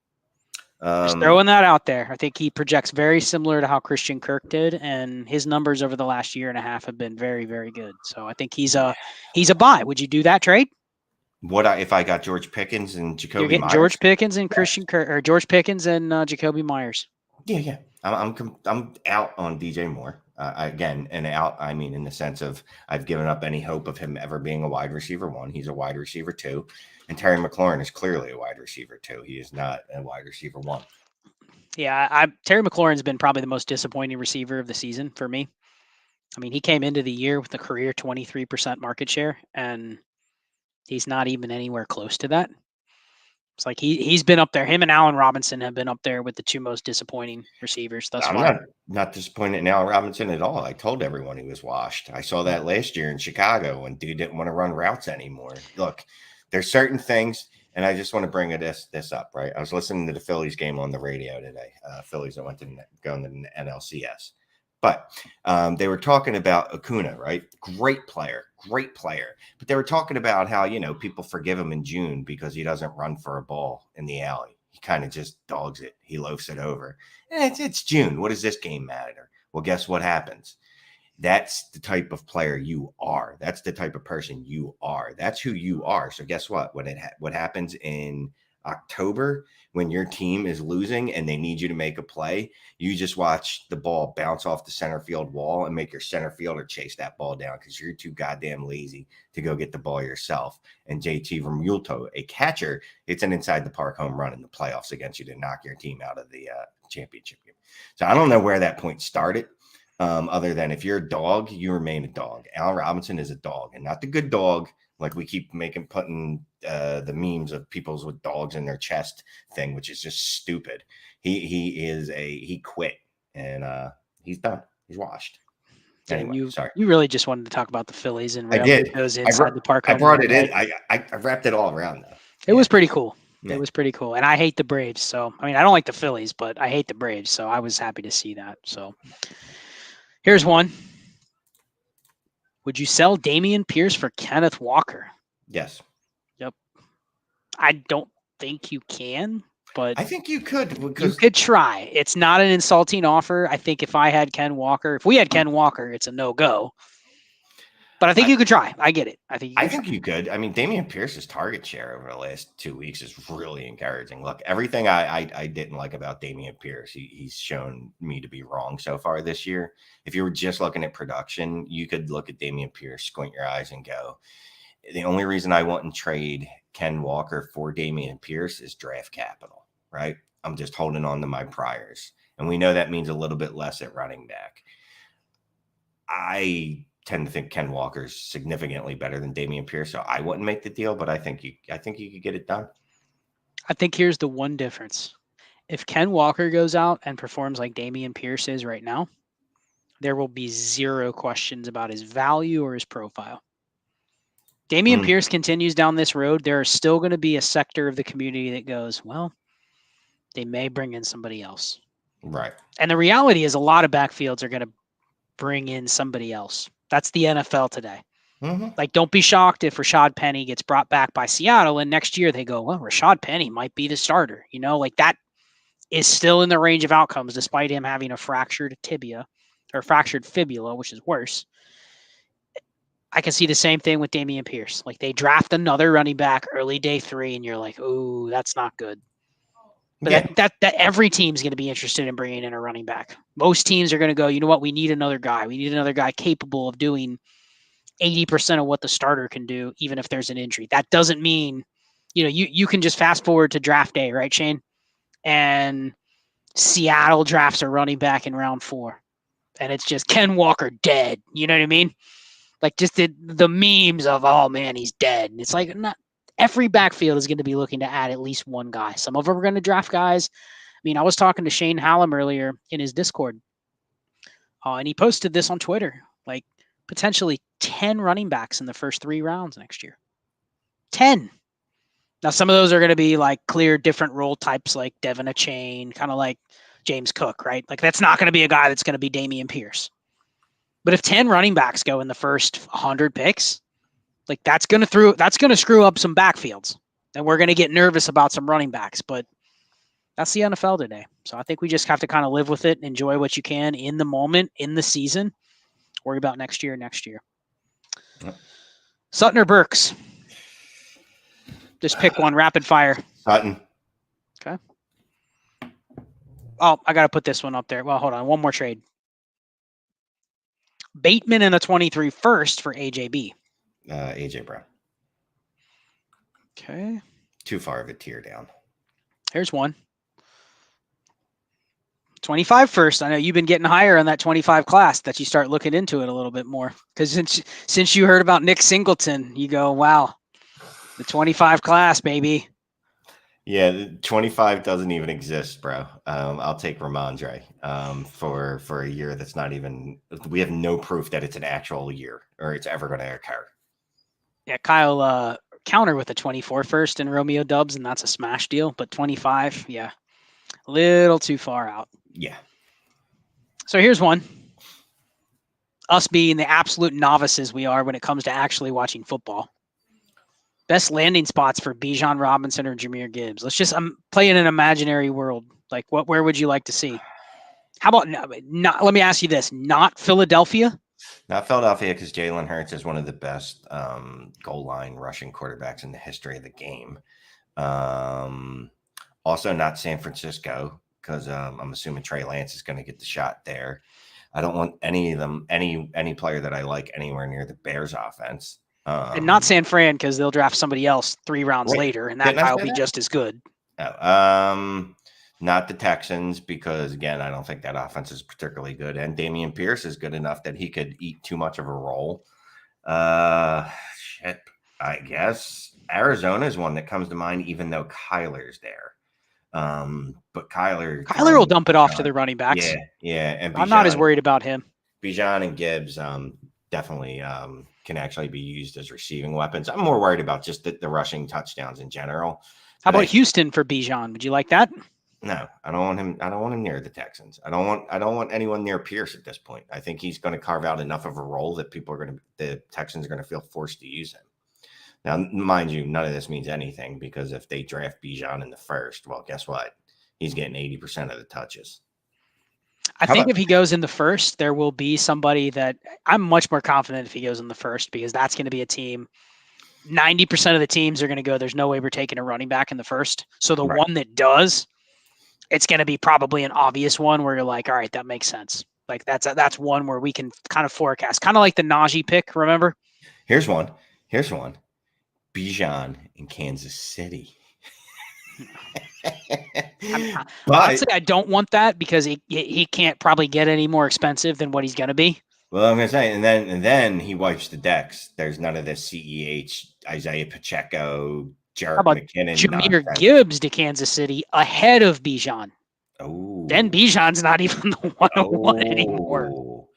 Just Um, throwing that out there. I think he projects very similar to how Christian Kirk did, and his numbers over the last year and a half have been very, very good. So I think he's a buy. Would you do that trade? if I got George Pickens and You're Jacoby getting Myers? George Pickens and Yes. Christian Kirk, or George Pickens and Jacoby Myers. Yeah. I'm out on DJ Moore again, and out. I mean, in the sense of I've given up any hope of him ever being a wide receiver 1. He's a wide receiver 2, and Terry McLaurin is clearly a wide receiver 2. He is not a wide receiver 1. Yeah, Terry McLaurin's been probably the most disappointing receiver of the season for me. I mean, he came into the year with a career 23% market share, and he's not even anywhere close to that. It's like he's been up there. Him and Allen Robinson have been up there with the two most disappointing receivers thus I'm far. not disappointed in Allen Robinson at all. I told everyone he was washed. I saw that last year in Chicago when dude didn't want to run routes anymore. Look, there's certain things, and I just want to bring this up, right? I was listening to the Phillies game on the radio today. Phillies that went to going to the NLCS. But they were talking about Acuna, right? Great player. But they were talking about how, people forgive him in June because he doesn't run for a ball in the alley. He kind of just dogs it. He loafs it over. It's June. What does this game matter? Well, guess what happens? That's the type of player you are. That's the type of person you are. That's who you are. So guess what? When what happens in October, when your team is losing and they need you to make a play, you just watch the ball bounce off the center field wall and make your center fielder chase that ball down because you're too goddamn lazy to go get the ball yourself. And JT Realmuto, a catcher, it's an inside the park home run in the playoffs against you to knock your team out of the championship game. So I don't know where that point started. Other than if you're a dog, you remain a dog. Allen Robinson is a dog, and not the good dog like we keep putting the memes of people's with dogs in their chest thing, which is just stupid. He quit, and he's done. He's washed. Anyway, sorry. You really just wanted to talk about the Phillies and I did. Those inside the park. I brought it in. I wrapped it all around though. It was pretty cool. Yeah. It was pretty cool. And I hate the Braves. So, I mean, I don't like the Phillies, but I hate the Braves. So I was happy to see that. So here's one. Would you sell Dameon Pierce for Kenneth Walker? Yes. Yep. I don't think you can, but I think you could. You could try. It's not an insulting offer. I think if we had Ken Walker, it's a no-go. But I think you could try. I get it. I think you could. I mean, Dameon Pierce's target share over the last 2 weeks is really encouraging. Look, everything I didn't like about Dameon Pierce, he's shown me to be wrong so far this year. If you were just looking at production, you could look at Dameon Pierce, squint your eyes, and go, the only reason I wouldn't trade Ken Walker for Dameon Pierce is draft capital, right? I'm just holding on to my priors. And we know that means a little bit less at running back. I tend to think Ken Walker's significantly better than Dameon Pierce, so I wouldn't make the deal, but I think you could get it done. I think here's the one difference. If Ken Walker goes out and performs like Dameon Pierce is right now, there will be zero questions about his value or his profile. Dameon Pierce continues down this road, there is still going to be a sector of the community that goes, well, they may bring in somebody else. Right. And the reality is a lot of backfields are going to bring in somebody else. That's the NFL today. Mm-hmm. Like, don't be shocked if Rashad Penny gets brought back by Seattle and next year they go, well, Rashad Penny might be the starter. You know, like that is still in the range of outcomes despite him having a fractured tibia or fractured fibula, which is worse. I can see the same thing with Dameon Pierce. Like, they draft another running back early day 3 and you're like, oh, that's not good. But that every team's going to be interested in bringing in a running back. Most teams are going to go, you know what? We need another guy. We need another guy capable of doing 80% of what the starter can do, even if there's an injury. That doesn't mean, you can just fast forward to draft day, right, Shane? And Seattle drafts a running back in round 4. And it's just Ken Walker dead. You know what I mean? Like, just the memes of, oh, man, he's dead. And it's like, not. Every backfield is going to be looking to add at least one guy. Some of them are going to draft guys. I mean, I was talking to Shane Hallam earlier in his Discord, and he posted this on Twitter, like potentially 10 running backs in the first 3 rounds next year. 10. Now, some of those are going to be like clear different role types like Devin Achane, kind of like James Cook, right? Like, that's not going to be a guy that's going to be Dameon Pierce. But if 10 running backs go in the first 100 picks, like that's going to screw up some backfields, and we're going to get nervous about some running backs, but that's the NFL today. So I think we just have to kind of live with it, enjoy what you can in the moment, in the season, worry about next year. Yep. Sutton or Burks? Just pick one, rapid fire. Sutton. Okay. Oh, I got to put this one up there. Well, hold on. One more trade. Bateman in the 23 first for AJB. AJ Brown. Okay. Too far of a tier down. Here's one. 25 first. I know you've been getting higher on that 25 class, that you start looking into it a little bit more. Because since you heard about Nick Singleton, you go, wow, the 25 class, baby. Yeah, the 25 doesn't even exist, bro. I'll take Ramondre for a year that's not even. We have no proof that it's an actual year or it's ever going to occur. Yeah, Kyle counter with a 24 first in Romeo Dubs, and that's a smash deal. But 25, yeah, a little too far out. Yeah. So here's one. Us being the absolute novices we are when it comes to actually watching football. Best landing spots for Bijan Robinson or Jahmyr Gibbs. Let's just play in an imaginary world. Like, where would you like to see? How about not? Let me ask you this: not Philadelphia, Not Philadelphia, because Jalen Hurts is one of the best goal line rushing quarterbacks in the history of the game. Also, not San Francisco, because I'm assuming Trey Lance is going to get the shot there. I don't want any of them, any player that I like anywhere near the Bears offense. And not San Fran, because they'll draft somebody else 3 rounds Wait, later, and that didn't I guy will say be that? just as good. Oh, not the Texans, because again, I don't think that offense is particularly good. And Dameon Pierce is good enough that he could eat too much of a role. Shit, I guess Arizona is one that comes to mind, even though Kyler's there. But Kyler will dump it off to the running backs. Yeah, and I'm not as worried about him. Bijan and Gibbs definitely can actually be used as receiving weapons. I'm more worried about just the rushing touchdowns in general. How about Houston for Bijan? Would you like that? No, I don't want him. I don't want him near the Texans. I don't want anyone near Pierce at this point. I think he's going to carve out enough of a role that the Texans are going to feel forced to use him. Now, mind you, none of this means anything, because if they draft Bijan in the first, well, guess what? He's getting 80% of the touches. I think if he goes in the first, there will be somebody that I'm much more confident if he goes in the first, because that's going to be a team. 90% of the teams are going to go, there's no way we're taking a running back in the first. So the one that does, it's going to be probably an obvious one where you're like, all right, that makes sense. Like that's one where we can kind of forecast, kind of like the Najee pick. Remember? Here's one. Bijan in Kansas City. Honestly, I don't want that, because he can't probably get any more expensive than what he's going to be. Well, I'm going to say, and then he wipes the decks. There's none of this CEH, Isaiah Pacheco, Jarek McKinnon. Jameer Gibbs to Kansas City ahead of Bijan. Oh, then Bijan's not even the 101 anymore.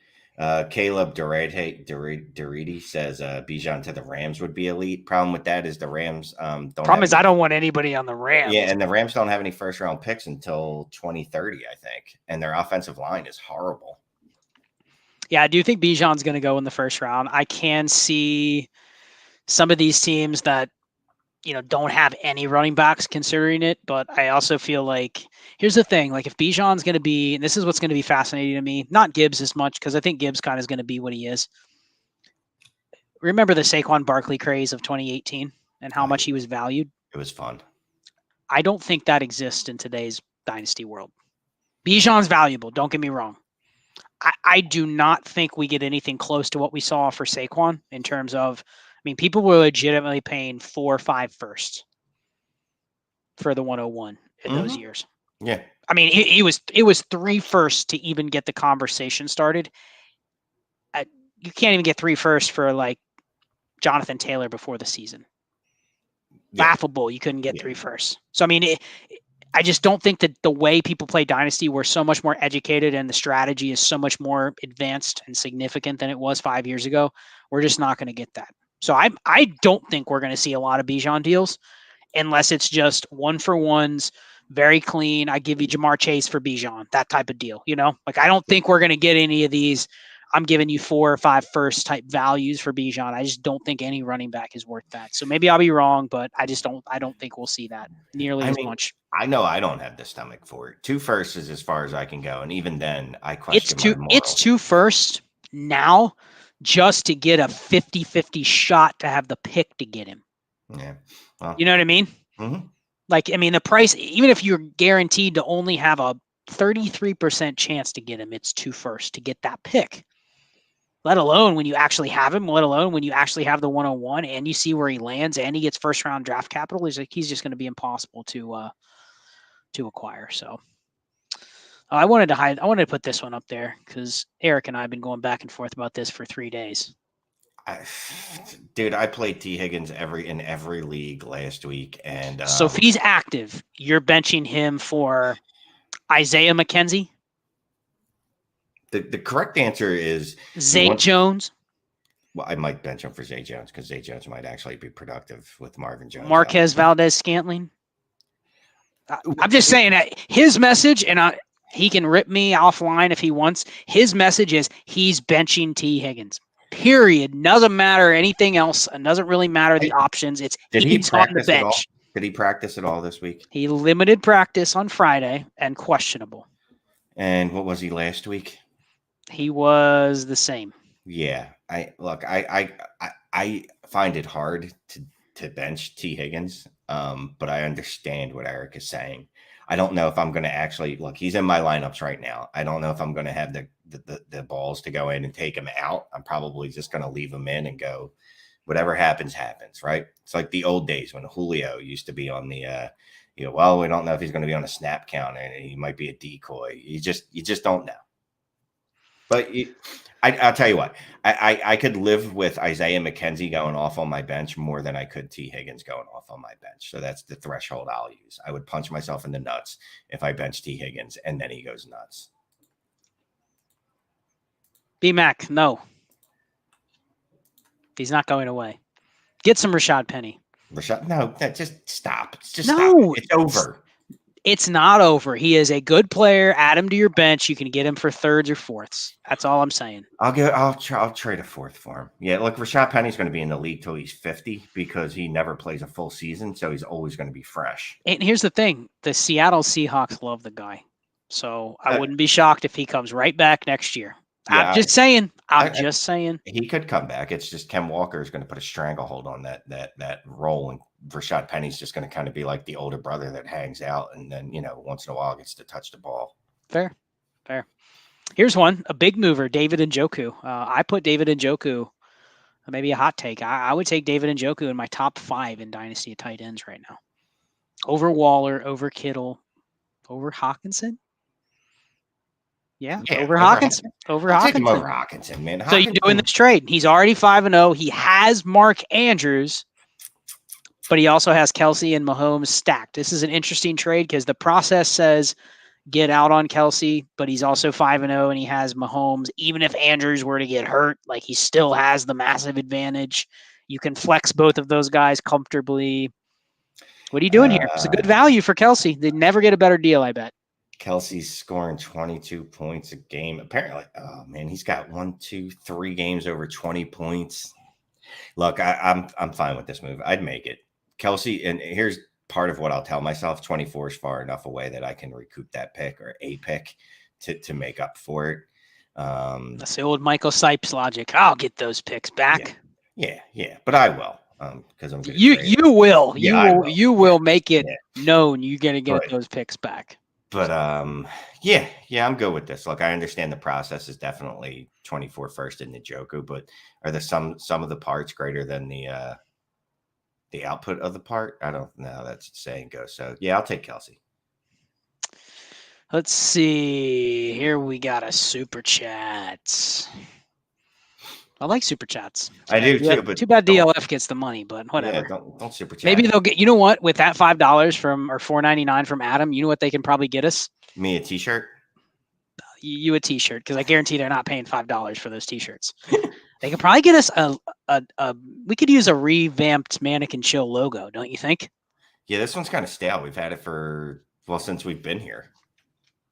Caleb Derridi says Bijan to the Rams would be elite. Problem with that is the Rams don't. Problem is I don't want anybody on the Rams. Yeah, and the Rams don't have any first round picks until 2030, I think, and their offensive line is horrible. Yeah, I do think Bijan's going to go in the first round. I can see some of these teams that don't have any running backs considering it, but I also feel like here's the thing: like if Bijan's going to be, and this is what's going to be fascinating to me, not Gibbs as much, because I think Gibbs kind of is going to be what he is. Remember the Saquon Barkley craze of 2018 and how much he was valued? It was fun. I don't think that exists in today's dynasty world. Bijan's valuable. Don't get me wrong. I do not think we get anything close to what we saw for Saquon in terms of, people were legitimately paying 4 or 5 firsts for the 101 in those years. Yeah. It was 3 firsts to even get the conversation started. You can't even get 3 firsts for like Jonathan Taylor before the season. Yeah. Laughable. You couldn't get 3 firsts. So, I just don't think that the way people play Dynasty, we're so much more educated and the strategy is so much more advanced and significant than it was 5 years ago. We're just not going to get that. So I don't think we're going to see a lot of Bijan deals unless it's just 1-for-1s, very clean. I give you Jamar Chase for Bijan, that type of deal. Like I don't think we're going to get any of these. I'm giving you 4 or 5 first type values for Bijan. I just don't think any running back is worth that. So maybe I'll be wrong, but I don't think we'll see that nearly as much. I know I don't have the stomach for it. 2 firsts is as far as I can go. And even then I question it's 2 firsts now just to get a 50-50 shot to have the pick to get him. Yeah. Well, you know what I mean? Mm-hmm. Like, the price, even if you're guaranteed to only have a 33% chance to get him, it's 2 firsts to get that pick. Let alone when you actually have him, let alone when you actually have the 101 and you see where he lands and he gets first round draft capital, he's just going to be impossible to acquire. So I wanted to put this one up there because Eric and I have been going back and forth about this for 3 days. Dude, I played T. Higgins in every league last week. And so if he's active, you're benching him for Isaiah McKenzie? The correct answer is Zay Jones. Well, I might bench him for Zay Jones because Zay Jones might actually be productive with Marvin Jones. Marquez Valdez-Scantling. I'm just saying that his message, and he can rip me offline if he wants. His message is he's benching T. Higgins. Period. Doesn't matter anything else. It doesn't really matter the options. He's on the bench. Did he practice at all this week? He limited practice on Friday and questionable. And what was he last week? He was the same. Yeah, I find it hard to bench T Higgins, but I understand what Eric is saying. I don't know if I'm going to actually look. He's in my lineups right now. I don't know if I'm going to have the balls to go in and take him out. I'm probably just going to leave him in and go. Whatever happens, happens. Right? It's like the old days when Julio used to be on the. Well, we don't know if he's going to be on a snap count and he might be a decoy. You just don't know. But I'll tell you what, I could live with Isaiah McKenzie going off on my bench more than I could T. Higgins going off on my bench. So that's the threshold I'll use. I would punch myself in the nuts if I bench T. Higgins and then he goes nuts. B-Mac, no. He's not going away. Get some Rashad Penny. Rashad, no, just stop. Just no, stop. It's over. It's not over. He is a good player. Add him to your bench. You can get him for thirds or fourths. That's all I'm saying. I'll trade a fourth for him. Yeah, look, Rashad Penny's going to be in the league till he's 50 because he never plays a full season, so he's always going to be fresh. And here's the thing: the Seattle Seahawks love the guy, so I wouldn't be shocked if he comes right back next year. Yeah, I'm just saying. I'm just saying. He could come back. It's just Ken Walker is going to put a stranglehold on that role, and Rashad Penny's just going to kind of be like the older brother that hangs out, and then once in a while gets to touch the ball. Fair. Here's one: a big mover, David Njoku. I put David Njoku. Maybe a hot take. I would take David Njoku in my top 5 in Dynasty tight ends right now. Over Waller, over Kittle, over Hawkinson. Yeah, over Hawkinson. Over Hawkinson. Take him over Hawkinson, man. So you're doing this trade. He's already 5-0. He has Mark Andrews, but he also has Kelsey and Mahomes stacked. This is an interesting trade because the process says get out on Kelsey, but he's also 5-0 and he has Mahomes. Even if Andrews were to get hurt, like he still has the massive advantage. You can flex both of those guys comfortably. What are you doing here? It's a good value for Kelsey. They'd never get a better deal, I bet. Kelsey's scoring 22 points a game. Apparently, oh man, he's got 1, 2, 3 games over 20 points. Look, I'm fine with this move. I'd make it. Kelsey, and here's part of what I'll tell myself: 24 is far enough away that I can recoup that pick or a pick to make up for it. That's the old Michael Sipes logic. I'll get those picks back. Yeah, but I will. Because I'm good. You will. You will make it known you're gonna get those picks back. But yeah, I'm good with this. Look, I understand the process is definitely 24 first in the Njoku, but are there some of the parts greater than the output of the part? I don't know. That's the saying goes. So yeah, I'll take Kelsey. Let's see. Here we got a super chat. I like super chats. I do too, but too bad DLF gets the money, but whatever. Yeah, don't super chat. Maybe they'll get. You know what? With that $5 from or $4.99 from Adam, you know what they can probably get us? Me a T-shirt. You a T-shirt because I guarantee they're not paying $5 for those T-shirts. They could probably get us a. We could use a revamped Manic and Chill logo, don't you think? Yeah, this one's kind of stale. We've had it since we've been here.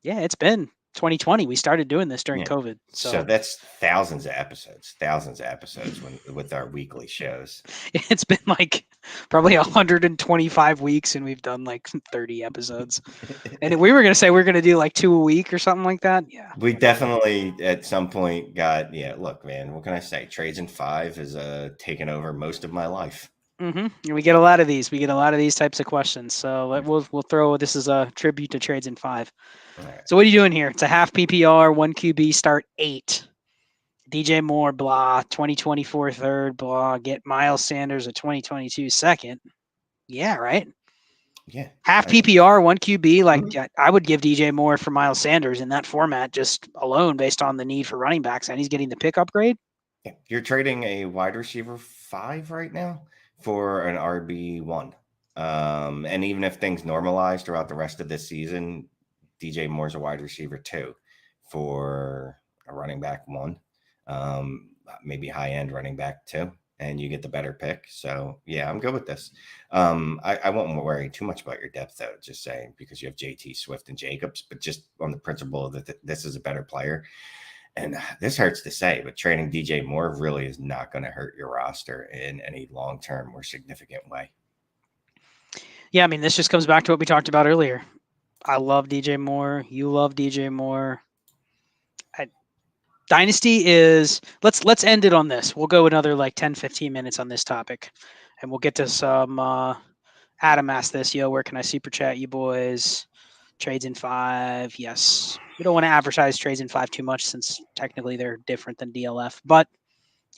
Yeah, it's been 2020. We started doing this during COVID. So that's thousands of episodes with our weekly shows. It's been like probably 125 weeks and we've done like 30 episodes. And we were going to say we're going to do like 2 a week or something like that. Yeah. We definitely at some point look, man, what can I say? Trades in 5 is taken over most of my life. And we get a lot of these. We get a lot of these types of questions. So we'll throw this as a tribute to Trades in 5. Right. So what are you doing here? It's a half PPR, 1 QB, start 8. DJ Moore, blah, 2024 third, blah. Get Miles Sanders a 2022 second. Yeah, right? Yeah. Half PPR, 1 QB. Like I would give DJ Moore for Miles Sanders in that format just alone based on the need for running backs, and he's getting the pick upgrade. Yeah. You're trading a wide receiver 5 right now for an RB1. And even if things normalize throughout the rest of this season, DJ Moore's a wide receiver 2 for a running back 1, maybe high-end running back 2, and you get the better pick. So, yeah, I'm good with this. I won't worry too much about your depth, though, just saying, because you have JT, Swift, and Jacobs, but just on the principle that this is a better player. And this hurts to say, but trading DJ Moore really is not going to hurt your roster in any long-term or significant way. Yeah, I mean, this just comes back to what we talked about earlier. I love DJ Moore. You love DJ Moore. Dynasty is let's end it on this. We'll go another like 10, 15 minutes on this topic, and we'll get to some. Adam asked this, where can I super chat you boys? Trades in 5, yes. We don't want to advertise trades in 5 too much since technically they're different than DLF, but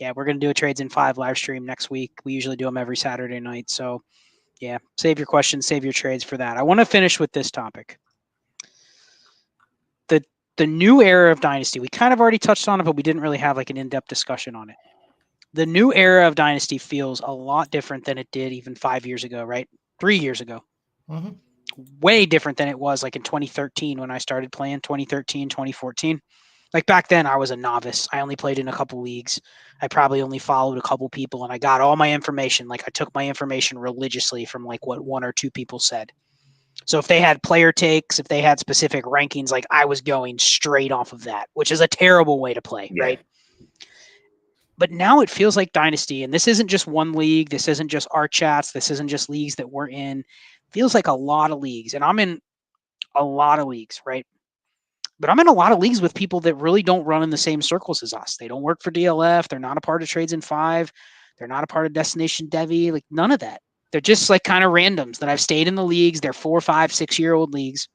yeah, we're gonna do a trades in 5 live stream next week. We usually do them every Saturday night, so yeah, save your questions, save your trades for that. I want to finish with this topic. The new era of Dynasty, we kind of already touched on it, but we didn't really have like an in-depth discussion on it. The new era of Dynasty feels a lot different than it did even 5 years ago, right? 3 years ago. Mm-hmm. Way different than it was like in 2013 when I started playing, 2013, 2014. Like back then, I was a novice. I only played in a couple leagues. I probably only followed a couple people, and I got all my information. Like I took my information religiously from like what 1 or 2 people said. So if they had player takes, if they had specific rankings, like I was going straight off of that, which is a terrible way to play, right? But now it feels like Dynasty, and this isn't just one league. This isn't just our chats. This isn't just leagues that we're in. It feels like a lot of leagues, and I'm in a lot of leagues, right? But I'm in a lot of leagues with people that really don't run in the same circles as us. They don't work for DLF. They're not a part of Trades in 5. They're not a part of Destination Devi. Like none of that. They're just like kind of randoms that I've stayed in the leagues. They're 4, 5, 6-year-old leagues.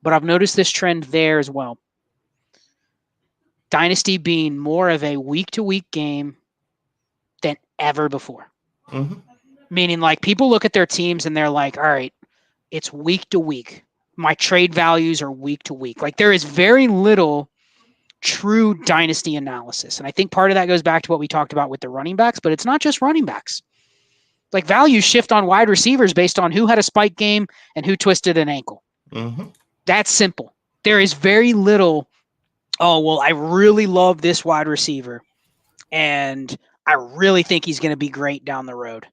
But I've noticed this trend there as well. Dynasty being more of a week-to-week game than ever before. Mm-hmm. Meaning like people look at their teams and they're like, all right, it's week to week. My trade values are week to week. Like there is very little true dynasty analysis. And I think part of that goes back to what we talked about with the running backs, but it's not just running backs. Like values shift on wide receivers based on who had a spike game and who twisted an ankle. Mm-hmm. That's simple. There is very little, oh, well, I really love this wide receiver and I really think he's going to be great down the road.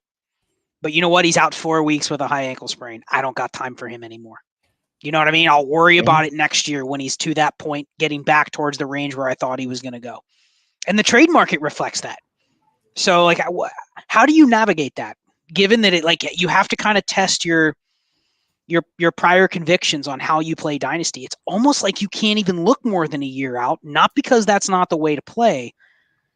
But you know what? He's out 4 weeks with a high ankle sprain. I don't got time for him anymore. You know what I mean? I'll worry about it next year when he's to that point, getting back towards the range where I thought he was going to go. And the trade market reflects that. So, like, how do you navigate that? Given that it, like, you have to kind of test your prior convictions on how you play Dynasty. It's almost like you can't even look more than a year out, not because that's not the way to play,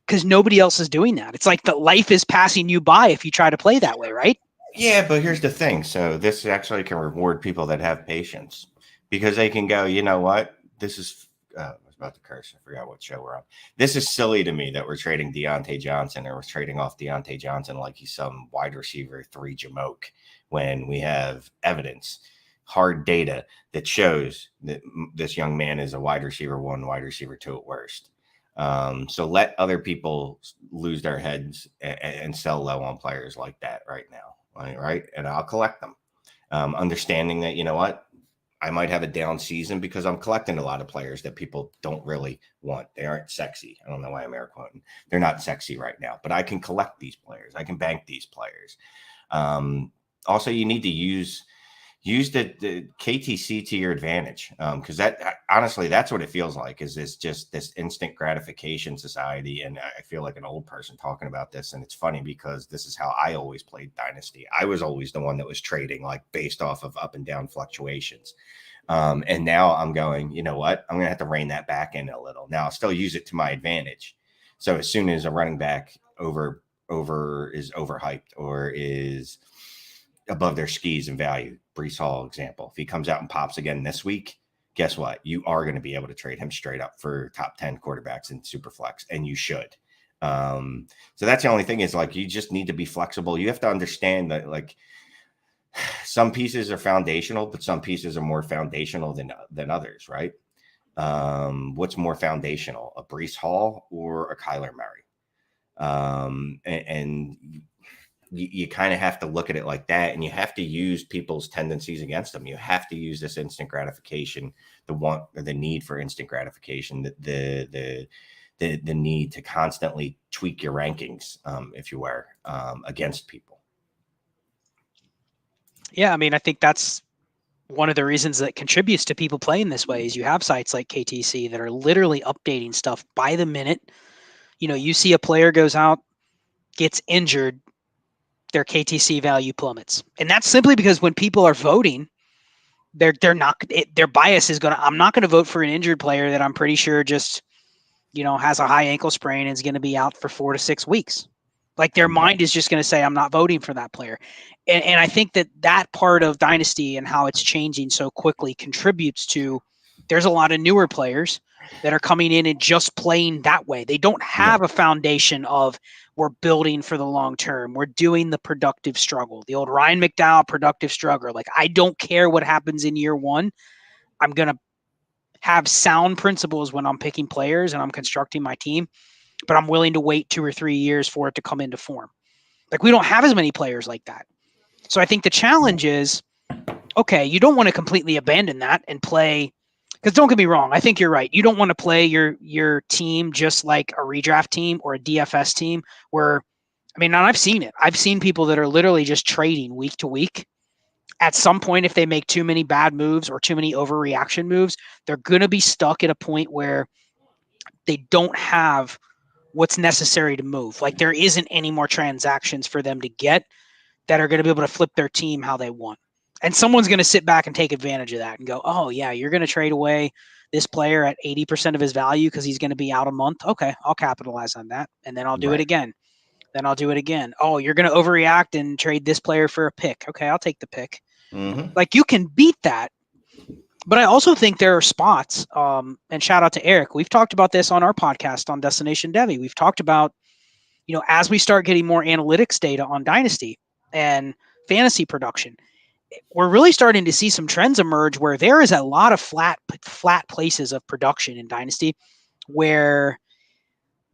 because nobody else is doing that. It's like the life is passing you by if you try to play that way, right? Yeah, but here's the thing. So this actually can reward people that have patience because they can go, you know what? This is, I was about to curse. I forgot what show we're on. This is silly to me that we're trading Deontay Johnson or we're trading off Deontay Johnson like he's some wide receiver 3 Jamoke when we have evidence, hard data that shows that this young man is a wide receiver 1, wide receiver 2 at worst. So let other people lose their heads and sell low on players like that right now. Right. And I'll collect them. Understanding that, you know what, I might have a down season because I'm collecting a lot of players that people don't really want. They aren't sexy. I don't know why I'm air quoting. They're not sexy right now, but I can collect these players. I can bank these players. Also, you need to use the KTC to your advantage. Because that honestly, that's what it feels like is this instant gratification society. And I feel like an old person talking about this. And it's funny because this is how I always played Dynasty. I was always the one that was trading like based off of up and down fluctuations. And now I'm going, you know what? I'm going to have to rein that back in a little. Now I'll still use it to my advantage. So as soon as a running back is overhyped or is above their skis in value, Brees Hall example, if he comes out and pops again this week, guess what? You are going to be able to trade him straight up for top 10 quarterbacks in Superflex, and you should. So that's the only thing is like you just need to be flexible. You have to understand that like some pieces are foundational, but some pieces are more foundational than others, right? What's more foundational, a Brees Hall or a Kyler Murray? And you kind of have to look at it like that, and you have to use people's tendencies against them. You have to use this instant gratification, the need for instant gratification, the need to constantly tweak your rankings, if you were, against people. Yeah, I mean, I think that's one of the reasons that contributes to people playing this way is you have sites like KTC that are literally updating stuff by the minute. You know, you see a player goes out, gets injured, their KTC value plummets. And that's simply because when people are voting, they're not, their bias is I'm not going to vote for an injured player that I'm pretty sure just has a high ankle sprain and is going to be out for 4 to 6 weeks. Like their mind is just going to say, I'm not voting for that player. And I think that part of Dynasty and how it's changing so quickly contributes to there's a lot of newer players that are coming in and just playing that way. They don't have a foundation of we're building for the long term. We're doing the productive struggle. The old Ryan McDowell productive struggle. Like, I don't care what happens in year one. I'm going to have sound principles when I'm picking players and I'm constructing my team, but I'm willing to wait 2 or 3 years for it to come into form. Like, we don't have as many players like that. So I think the challenge is, okay, you don't want to completely abandon that and play, because don't get me wrong, I think you're right. You don't want to play your team just like a redraft team or a DFS team where, and I've seen it. I've seen people that are literally just trading week to week. At some point, if they make too many bad moves or too many overreaction moves, they're going to be stuck at a point where they don't have what's necessary to move. Like, there isn't any more transactions for them to get that are going to be able to flip their team how they want. And someone's going to sit back and take advantage of that and go, oh, yeah, you're going to trade away this player at 80% of his value because he's going to be out a month. Okay, I'll capitalize on that. And then I'll do it again. Then I'll do it again. Oh, you're going to overreact and trade this player for a pick. Okay, I'll take the pick. Like, you can beat that. But I also think there are spots, and shout out to Eric. We've talked about this on our podcast on Destination Devi. We've talked about, as we start getting more analytics data on Dynasty and fantasy production, we're really starting to see some trends emerge where there is a lot of flat places of production in Dynasty where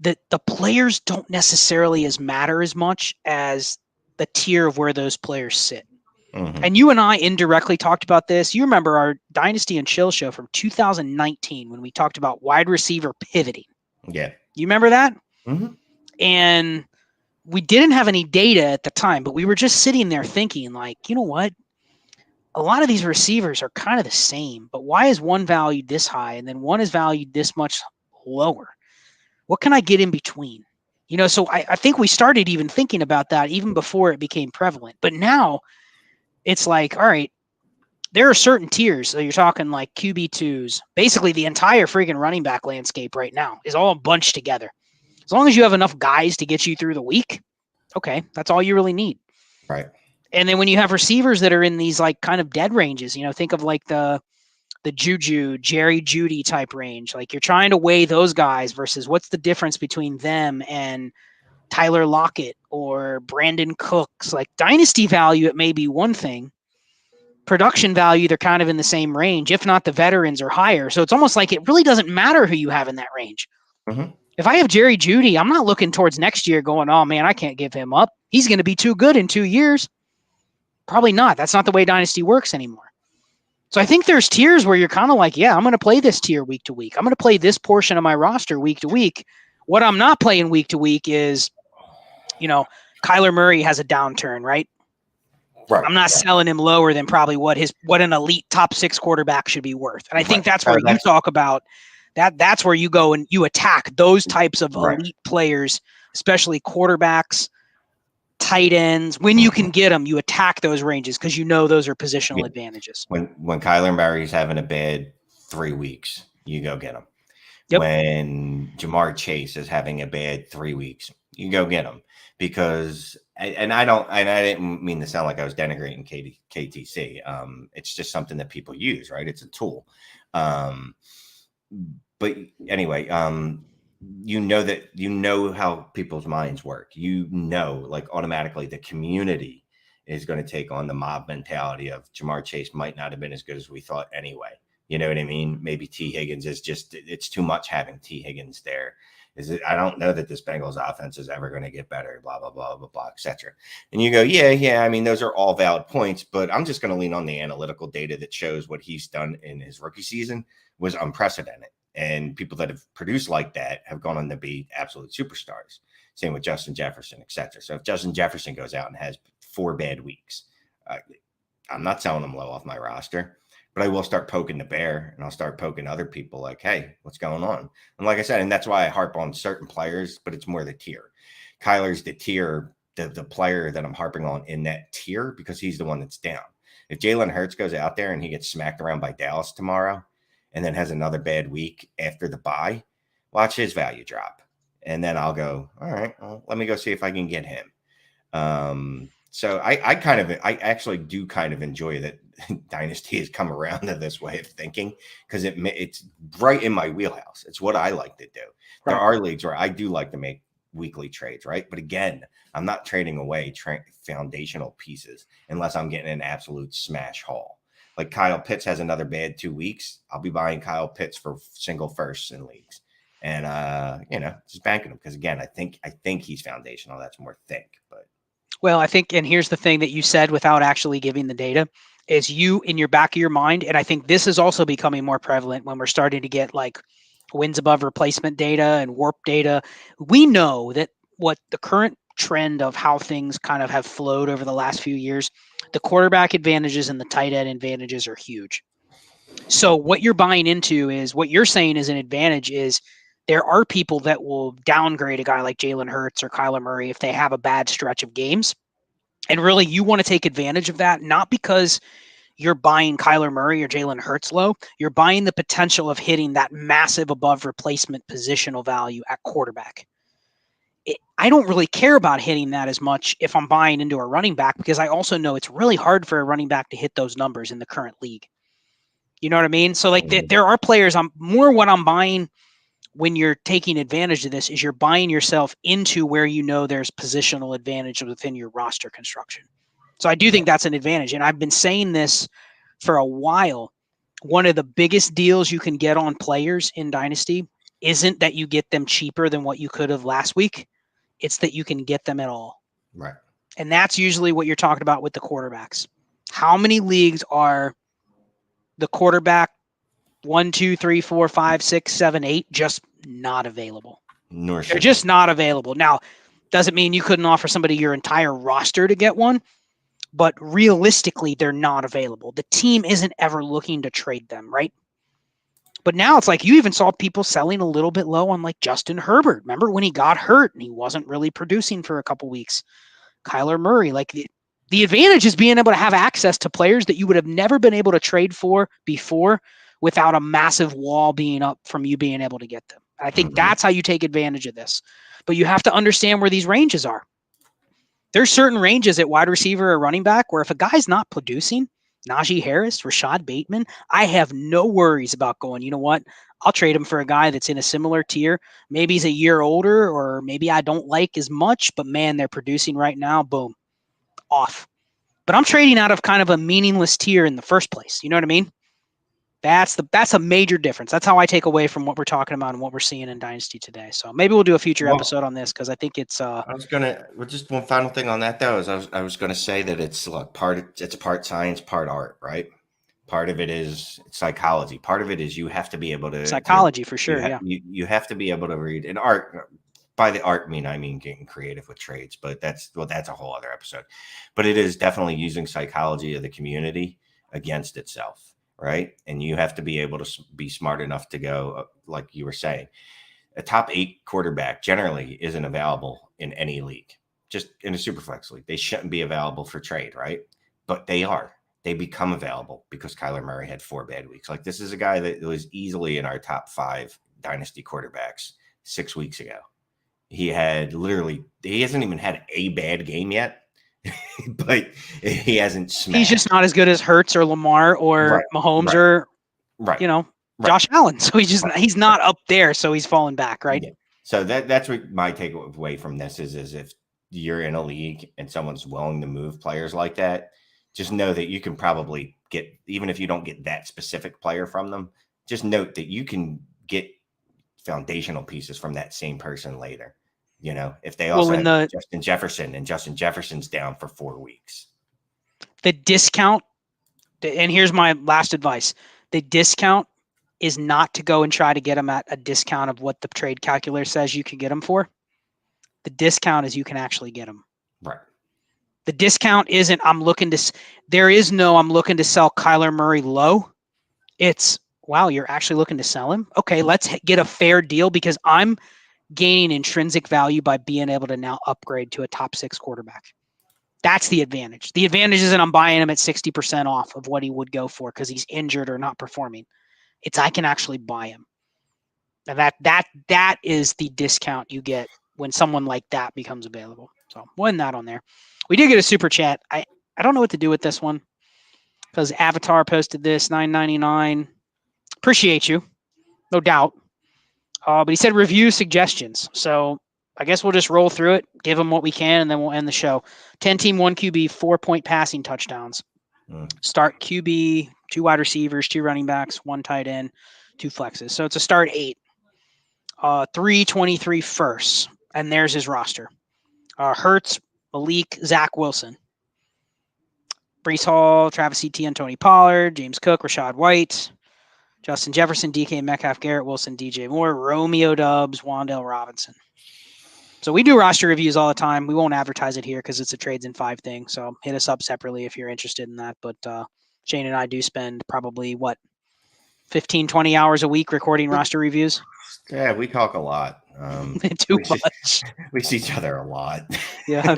the players don't necessarily matter as much as the tier of where those players sit. And you and I indirectly talked about this. You remember our Dynasty and Chill show from 2019 when we talked about wide receiver pivoting. Yeah. You remember that? And we didn't have any data at the time, but we were just sitting there thinking, like, you know what? A lot of these receivers are kind of the same, but why is one valued this high and then one is valued this much lower? What can I get in between? So I think we started even thinking about that even before it became prevalent. But now it's like, all right, there are certain tiers. So you're talking like QB2s. Basically, the entire freaking running back landscape right now is all bunched together. As long as you have enough guys to get you through the week, okay, that's all you really need. Right. And then when you have receivers that are in these like kind of dead ranges, think of like the Juju, Jerry Jeudy type range. Like, you're trying to weigh those guys versus what's the difference between them and Tyler Lockett or Brandon Cooks. Like, dynasty value, it may be one thing. Production value, they're kind of in the same range. If not, the veterans are higher. So it's almost like it really doesn't matter who you have in that range. If I have Jerry Jeudy, I'm not looking towards next year going, oh man, I can't give him up. He's going to be too good in 2 years. Probably not. That's not the way Dynasty works anymore. So I think there's tiers where you're kind of like, yeah, I'm going to play this tier week to week. I'm going to play this portion of my roster week to week. What I'm not playing week to week is, Kyler Murray has a downturn, right? I'm not selling him lower than probably what an elite top 6 quarterback should be worth. And I think that's where you talk about that. That's where you go and you attack those types of elite players, especially quarterbacks, tight ends. When you can get them, you attack those ranges because those are positional advantages. When Kyler Murray's having a bad 3 weeks, you go get him. Yep. When Jamar Chase is having a bad 3 weeks, you go get him. Because I didn't mean to sound like I was denigrating KTC. It's just something that people use, right? It's a tool. But anyway, how people's minds work. Like, automatically the community is going to take on the mob mentality of Jamar Chase might not have been as good as we thought anyway. You know what I mean? Maybe T. Higgins is it's too much having T. Higgins there. I don't know that this Bengals offense is ever going to get better, blah, blah, blah, blah, blah, et cetera. And you go, yeah. Those are all valid points, but I'm just going to lean on the analytical data that shows what he's done in his rookie season was unprecedented. And people that have produced like that have gone on to be absolute superstars. Same with Justin Jefferson, et cetera. So if Justin Jefferson goes out and has 4 bad weeks, I'm not selling him low off my roster. But I will start poking the bear, and I'll start poking other people like, hey, what's going on? And like I said, and that's why I harp on certain players, but it's more the tier. Kyler's the tier, the player that I'm harping on in that tier because he's the one that's down. If Jalen Hurts goes out there and he gets smacked around by Dallas tomorrow and then has another bad week after the bye, watch his value drop. And then I'll go, all right, well, let me go see if I can get him. So I actually do kind of enjoy that Dynasty has come around to this way of thinking, because it's right in my wheelhouse. It's what I like to do. Right. There are leagues where I do like to make weekly trades, right? But again, I'm not trading away foundational pieces unless I'm getting an absolute smash haul. Like Kyle Pitts has another bad 2 weeks. I'll be buying Kyle Pitts for single firsts in leagues. And just banking him, because again, I think he's foundational. That's more think, but well, I think, and here's the thing that you said without actually giving the data, is you in your back of your mind, and I think this is also becoming more prevalent when we're starting to get like wins above replacement data and warp data. We know that what the current trend of how things kind of have flowed over the last few years, the quarterback advantages and the tight end advantages are huge. So what you're buying into is what you're saying is an advantage is there are people that will downgrade a guy like Jalen Hurts or Kyler Murray if they have a bad stretch of games. And really, you want to take advantage of that, not because you're buying Kyler Murray or Jalen Hurts low. You're buying the potential of hitting that massive above replacement positional value at quarterback. I don't really care about hitting that as much if I'm buying into a running back, because I also know it's really hard for a running back to hit those numbers in the current league. You know what I mean? So like there are players, what I'm buying when you're taking advantage of this is you're buying yourself into where you know there's positional advantage within your roster construction. So I do think that's an advantage. And I've been saying this for a while. One of the biggest deals you can get on players in Dynasty isn't that you get them cheaper than what you could have last week. It's that you can get them at all. Right. And that's usually what you're talking about with the quarterbacks. How many leagues are the quarterback 1, 2, 3, 4, 5, 6, 7, 8 just not available? They're just not available. Now, doesn't mean you couldn't offer somebody your entire roster to get one, but realistically, they're not available. The team isn't ever looking to trade them, right? But now it's like you even saw people selling a little bit low on like Justin Herbert. Remember when he got hurt and he wasn't really producing for a couple weeks? Kyler Murray, like the advantage is being able to have access to players that you would have never been able to trade for before without a massive wall being up from you being able to get them. I think that's how you take advantage of this. But you have to understand where these ranges are. There's certain ranges at wide receiver or running back where if a guy's not producing, Najee Harris, Rashad Bateman, I have no worries about going, you know what? I'll trade him for a guy that's in a similar tier. Maybe he's a year older, or maybe I don't like as much, but man, they're producing right now. Boom, off. But I'm trading out of kind of a meaningless tier in the first place. You know what I mean? That's a major difference. That's how I take away from what we're talking about and what we're seeing in Dynasty today. So maybe we'll do a future episode on this, because I think it's. Just one final thing on that though is I was gonna say that it's part science, part art, right? Part of it is psychology. Part of it is you have to be able to psychology for sure. You have to be able to read an art. By the art I mean getting creative with trades, but that's a whole other episode. But it is definitely using psychology of the community against itself. Right. And you have to be able to be smart enough to go, like you were saying, a top 8 quarterback generally isn't available in any league, just in a superflex league. They shouldn't be available for trade. Right. But they are. They become available because Kyler Murray had 4 bad weeks. Like this is a guy that was easily in our top 5 dynasty quarterbacks 6 weeks ago. He hasn't even had a bad game yet. But he hasn't smashed. He's just not as good as Hurts or Lamar or Mahomes or Josh Allen. So he's not up there. So he's falling back, right? Yeah. So that's what my takeaway from this is if you're in a league and someone's willing to move players like that, just know that you can probably get, even if you don't get that specific player from them, just note that you can get foundational pieces from that same person later. You know, if they also have Justin Jefferson and Justin Jefferson's down for 4 weeks. The discount, and here's my last advice. The discount is not to go and try to get them at a discount of what the trade calculator says you can get them for. The discount is you can actually get them. Right. The discount isn't I'm looking to sell Kyler Murray low. It's, wow, you're actually looking to sell him? Okay, let's get a fair deal because I'm gaining intrinsic value by being able to now upgrade to a top 6 quarterback. That's the advantage. The advantage isn't I'm buying him at 60% off of what he would go for because he's injured or not performing. It's I can actually buy him. And that is the discount you get when someone like that becomes available. So we'll end that on there. We did get a super chat. I don't know what to do with this one because Avatar posted this $9.99. Appreciate you, no doubt. But he said review suggestions. So I guess we'll just roll through it, give them what we can, and then we'll end the show. 10-team, 1 QB, 4-point passing touchdowns. Start QB, 2 wide receivers, 2 running backs, 1 tight end, 2 flexes. So it's a start 8. 323 firsts, and there's his roster. Hurts, Malik, Zach Wilson, Brees Hall, Travis Etienne, Tony Pollard, James Cook, Rashad White, Justin Jefferson, DK Metcalf, Garrett Wilson, DJ Moore, Romeo Doubs, Wan'Dale Robinson. So we do roster reviews all the time. We won't advertise it here because it's a trades in 5 thing. So hit us up separately if you're interested in that. But Shane and I do spend probably 15, 20 hours a week recording roster reviews. Yeah, we talk a lot. Too much. We see each other a lot. Yeah.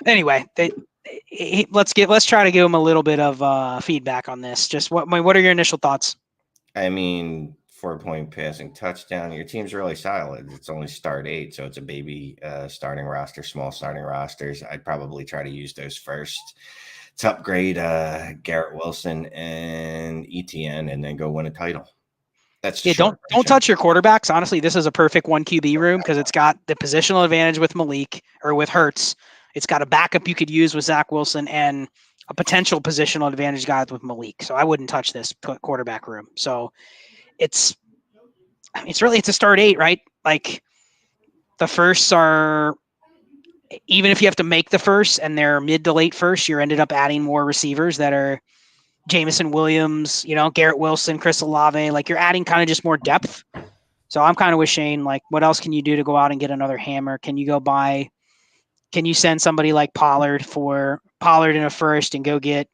Anyway, let's try to give him a little bit of feedback on this. Just what are your initial thoughts? I mean, 4-point passing touchdown. Your team's really solid. It's only start 8, so it's a baby starting roster, small starting rosters. I'd probably try to use those first to upgrade Garrett Wilson and Etienne, and then go win a title. That's don't touch your quarterbacks. Honestly, this is a perfect 1 QB room because it's got the positional advantage with Malik or with Hurts. It's got a backup you could use with Zach Wilson and a potential positional advantage guy with Malik. So I wouldn't touch this quarterback room. So it's a start 8, right? Like the firsts are, even if you have to make the first and they're mid to late first, you're ended up adding more receivers that are Jameson Williams, Garrett Wilson, Chris Olave. Like you're adding kind of just more depth. So I'm kind of with Shane. Like, what else can you do to go out and get another hammer? Can you send somebody like Pollard in a first and go get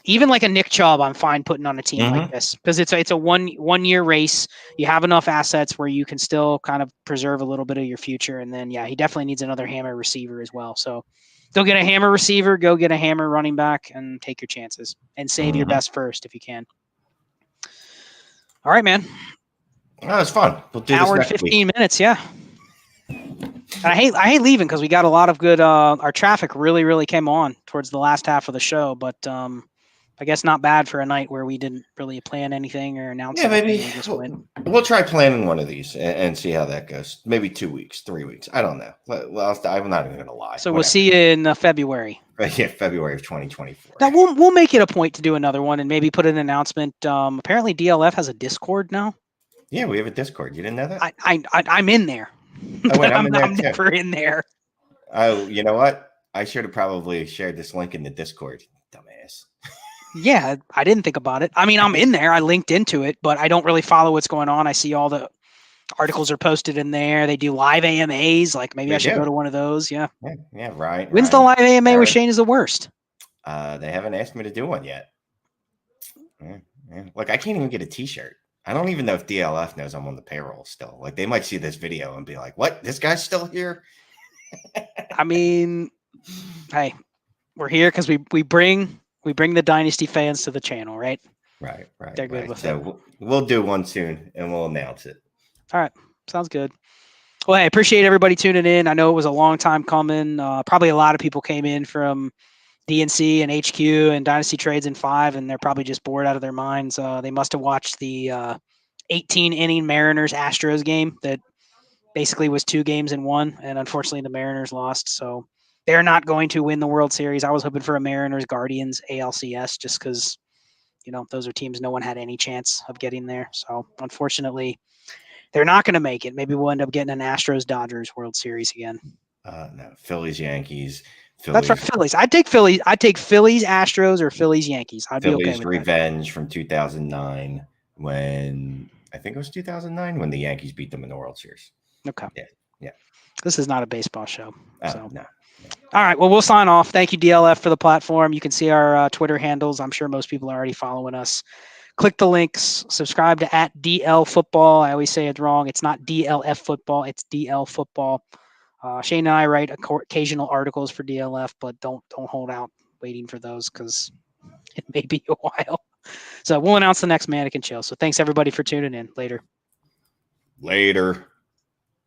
even like a Nick Chubb? I'm fine putting on a team like this because it's a one year race. You have enough assets where you can still kind of preserve a little bit of your future. And then, he definitely needs another hammer receiver as well. So go get a hammer receiver, go get a hammer running back, and take your chances and save your best first if you can. All right, man. That was fun. We'll do hour and 15 minutes. Yeah. And I hate leaving because we got a lot of good. Our traffic really, really came on towards the last half of the show, but I guess not bad for a night where we didn't really plan anything or announce. Yeah, maybe we'll try planning one of these and see how that goes. Maybe 2 weeks, 3 weeks. I don't know. Well, I'm not even going to lie. So we'll see you in February. Yeah, February of 2024. Now we'll make it a point to do another one and maybe put an announcement. Apparently, DLF has a Discord now. Yeah, we have a Discord. You didn't know that? I'm in there. Oh, wait, I'm never in there. Oh, you know what? I should have probably shared this link in the Discord. Dumbass. Yeah, I didn't think about it. I mean, I'm in there. I linked into it, but I don't really follow what's going on. I see all the articles are posted in there. They do live AMAs. Like maybe I should go to one of those. Yeah. Yeah, right. When's the live AMA with Shane is the worst? They haven't asked me to do one yet. Yeah. Look, I can't even get a T-shirt. I don't even know if DLF knows I'm on the payroll still. Like they might see this video and be like, "What? This guy's still here?" I mean, hey, we're here because we bring the Dynasty fans to the channel, right? Right. They're good with it. We'll do one soon and we'll announce it. All right, sounds good. Well, I appreciate everybody tuning in. I know it was a long time coming. Probably a lot of people came in from DNC and HQ and Dynasty Trades in 5, and they're probably just bored out of their minds. They must have watched the 18-inning Mariners-Astros game that basically was 2 games in 1, and unfortunately the Mariners lost. So they're not going to win the World Series. I was hoping for a Mariners-Guardians ALCS just because, those are teams no one had any chance of getting there. So unfortunately, they're not going to make it. Maybe we'll end up getting an Astros-Dodgers World Series again. No, Phillies-Yankees. That's right, Phillies. I'd take Phillies. Astros, or Phillies, Yankees. I'd be okay with revenge from 2009 when I think it was 2009 when the Yankees beat them in the World Series. Okay. Yeah. This is not a baseball show. So. No. All right. Well, we'll sign off. Thank you, DLF, for the platform. You can see our Twitter handles. I'm sure most people are already following us. Click the links. Subscribe to @DL Football. I always say it wrong. It's not DLF Football. It's DL Football. Shane and I write occasional articles for DLF, but don't hold out waiting for those because it may be a while. So we'll announce the next Manic and Chill. So thanks everybody for tuning in. Later. Later.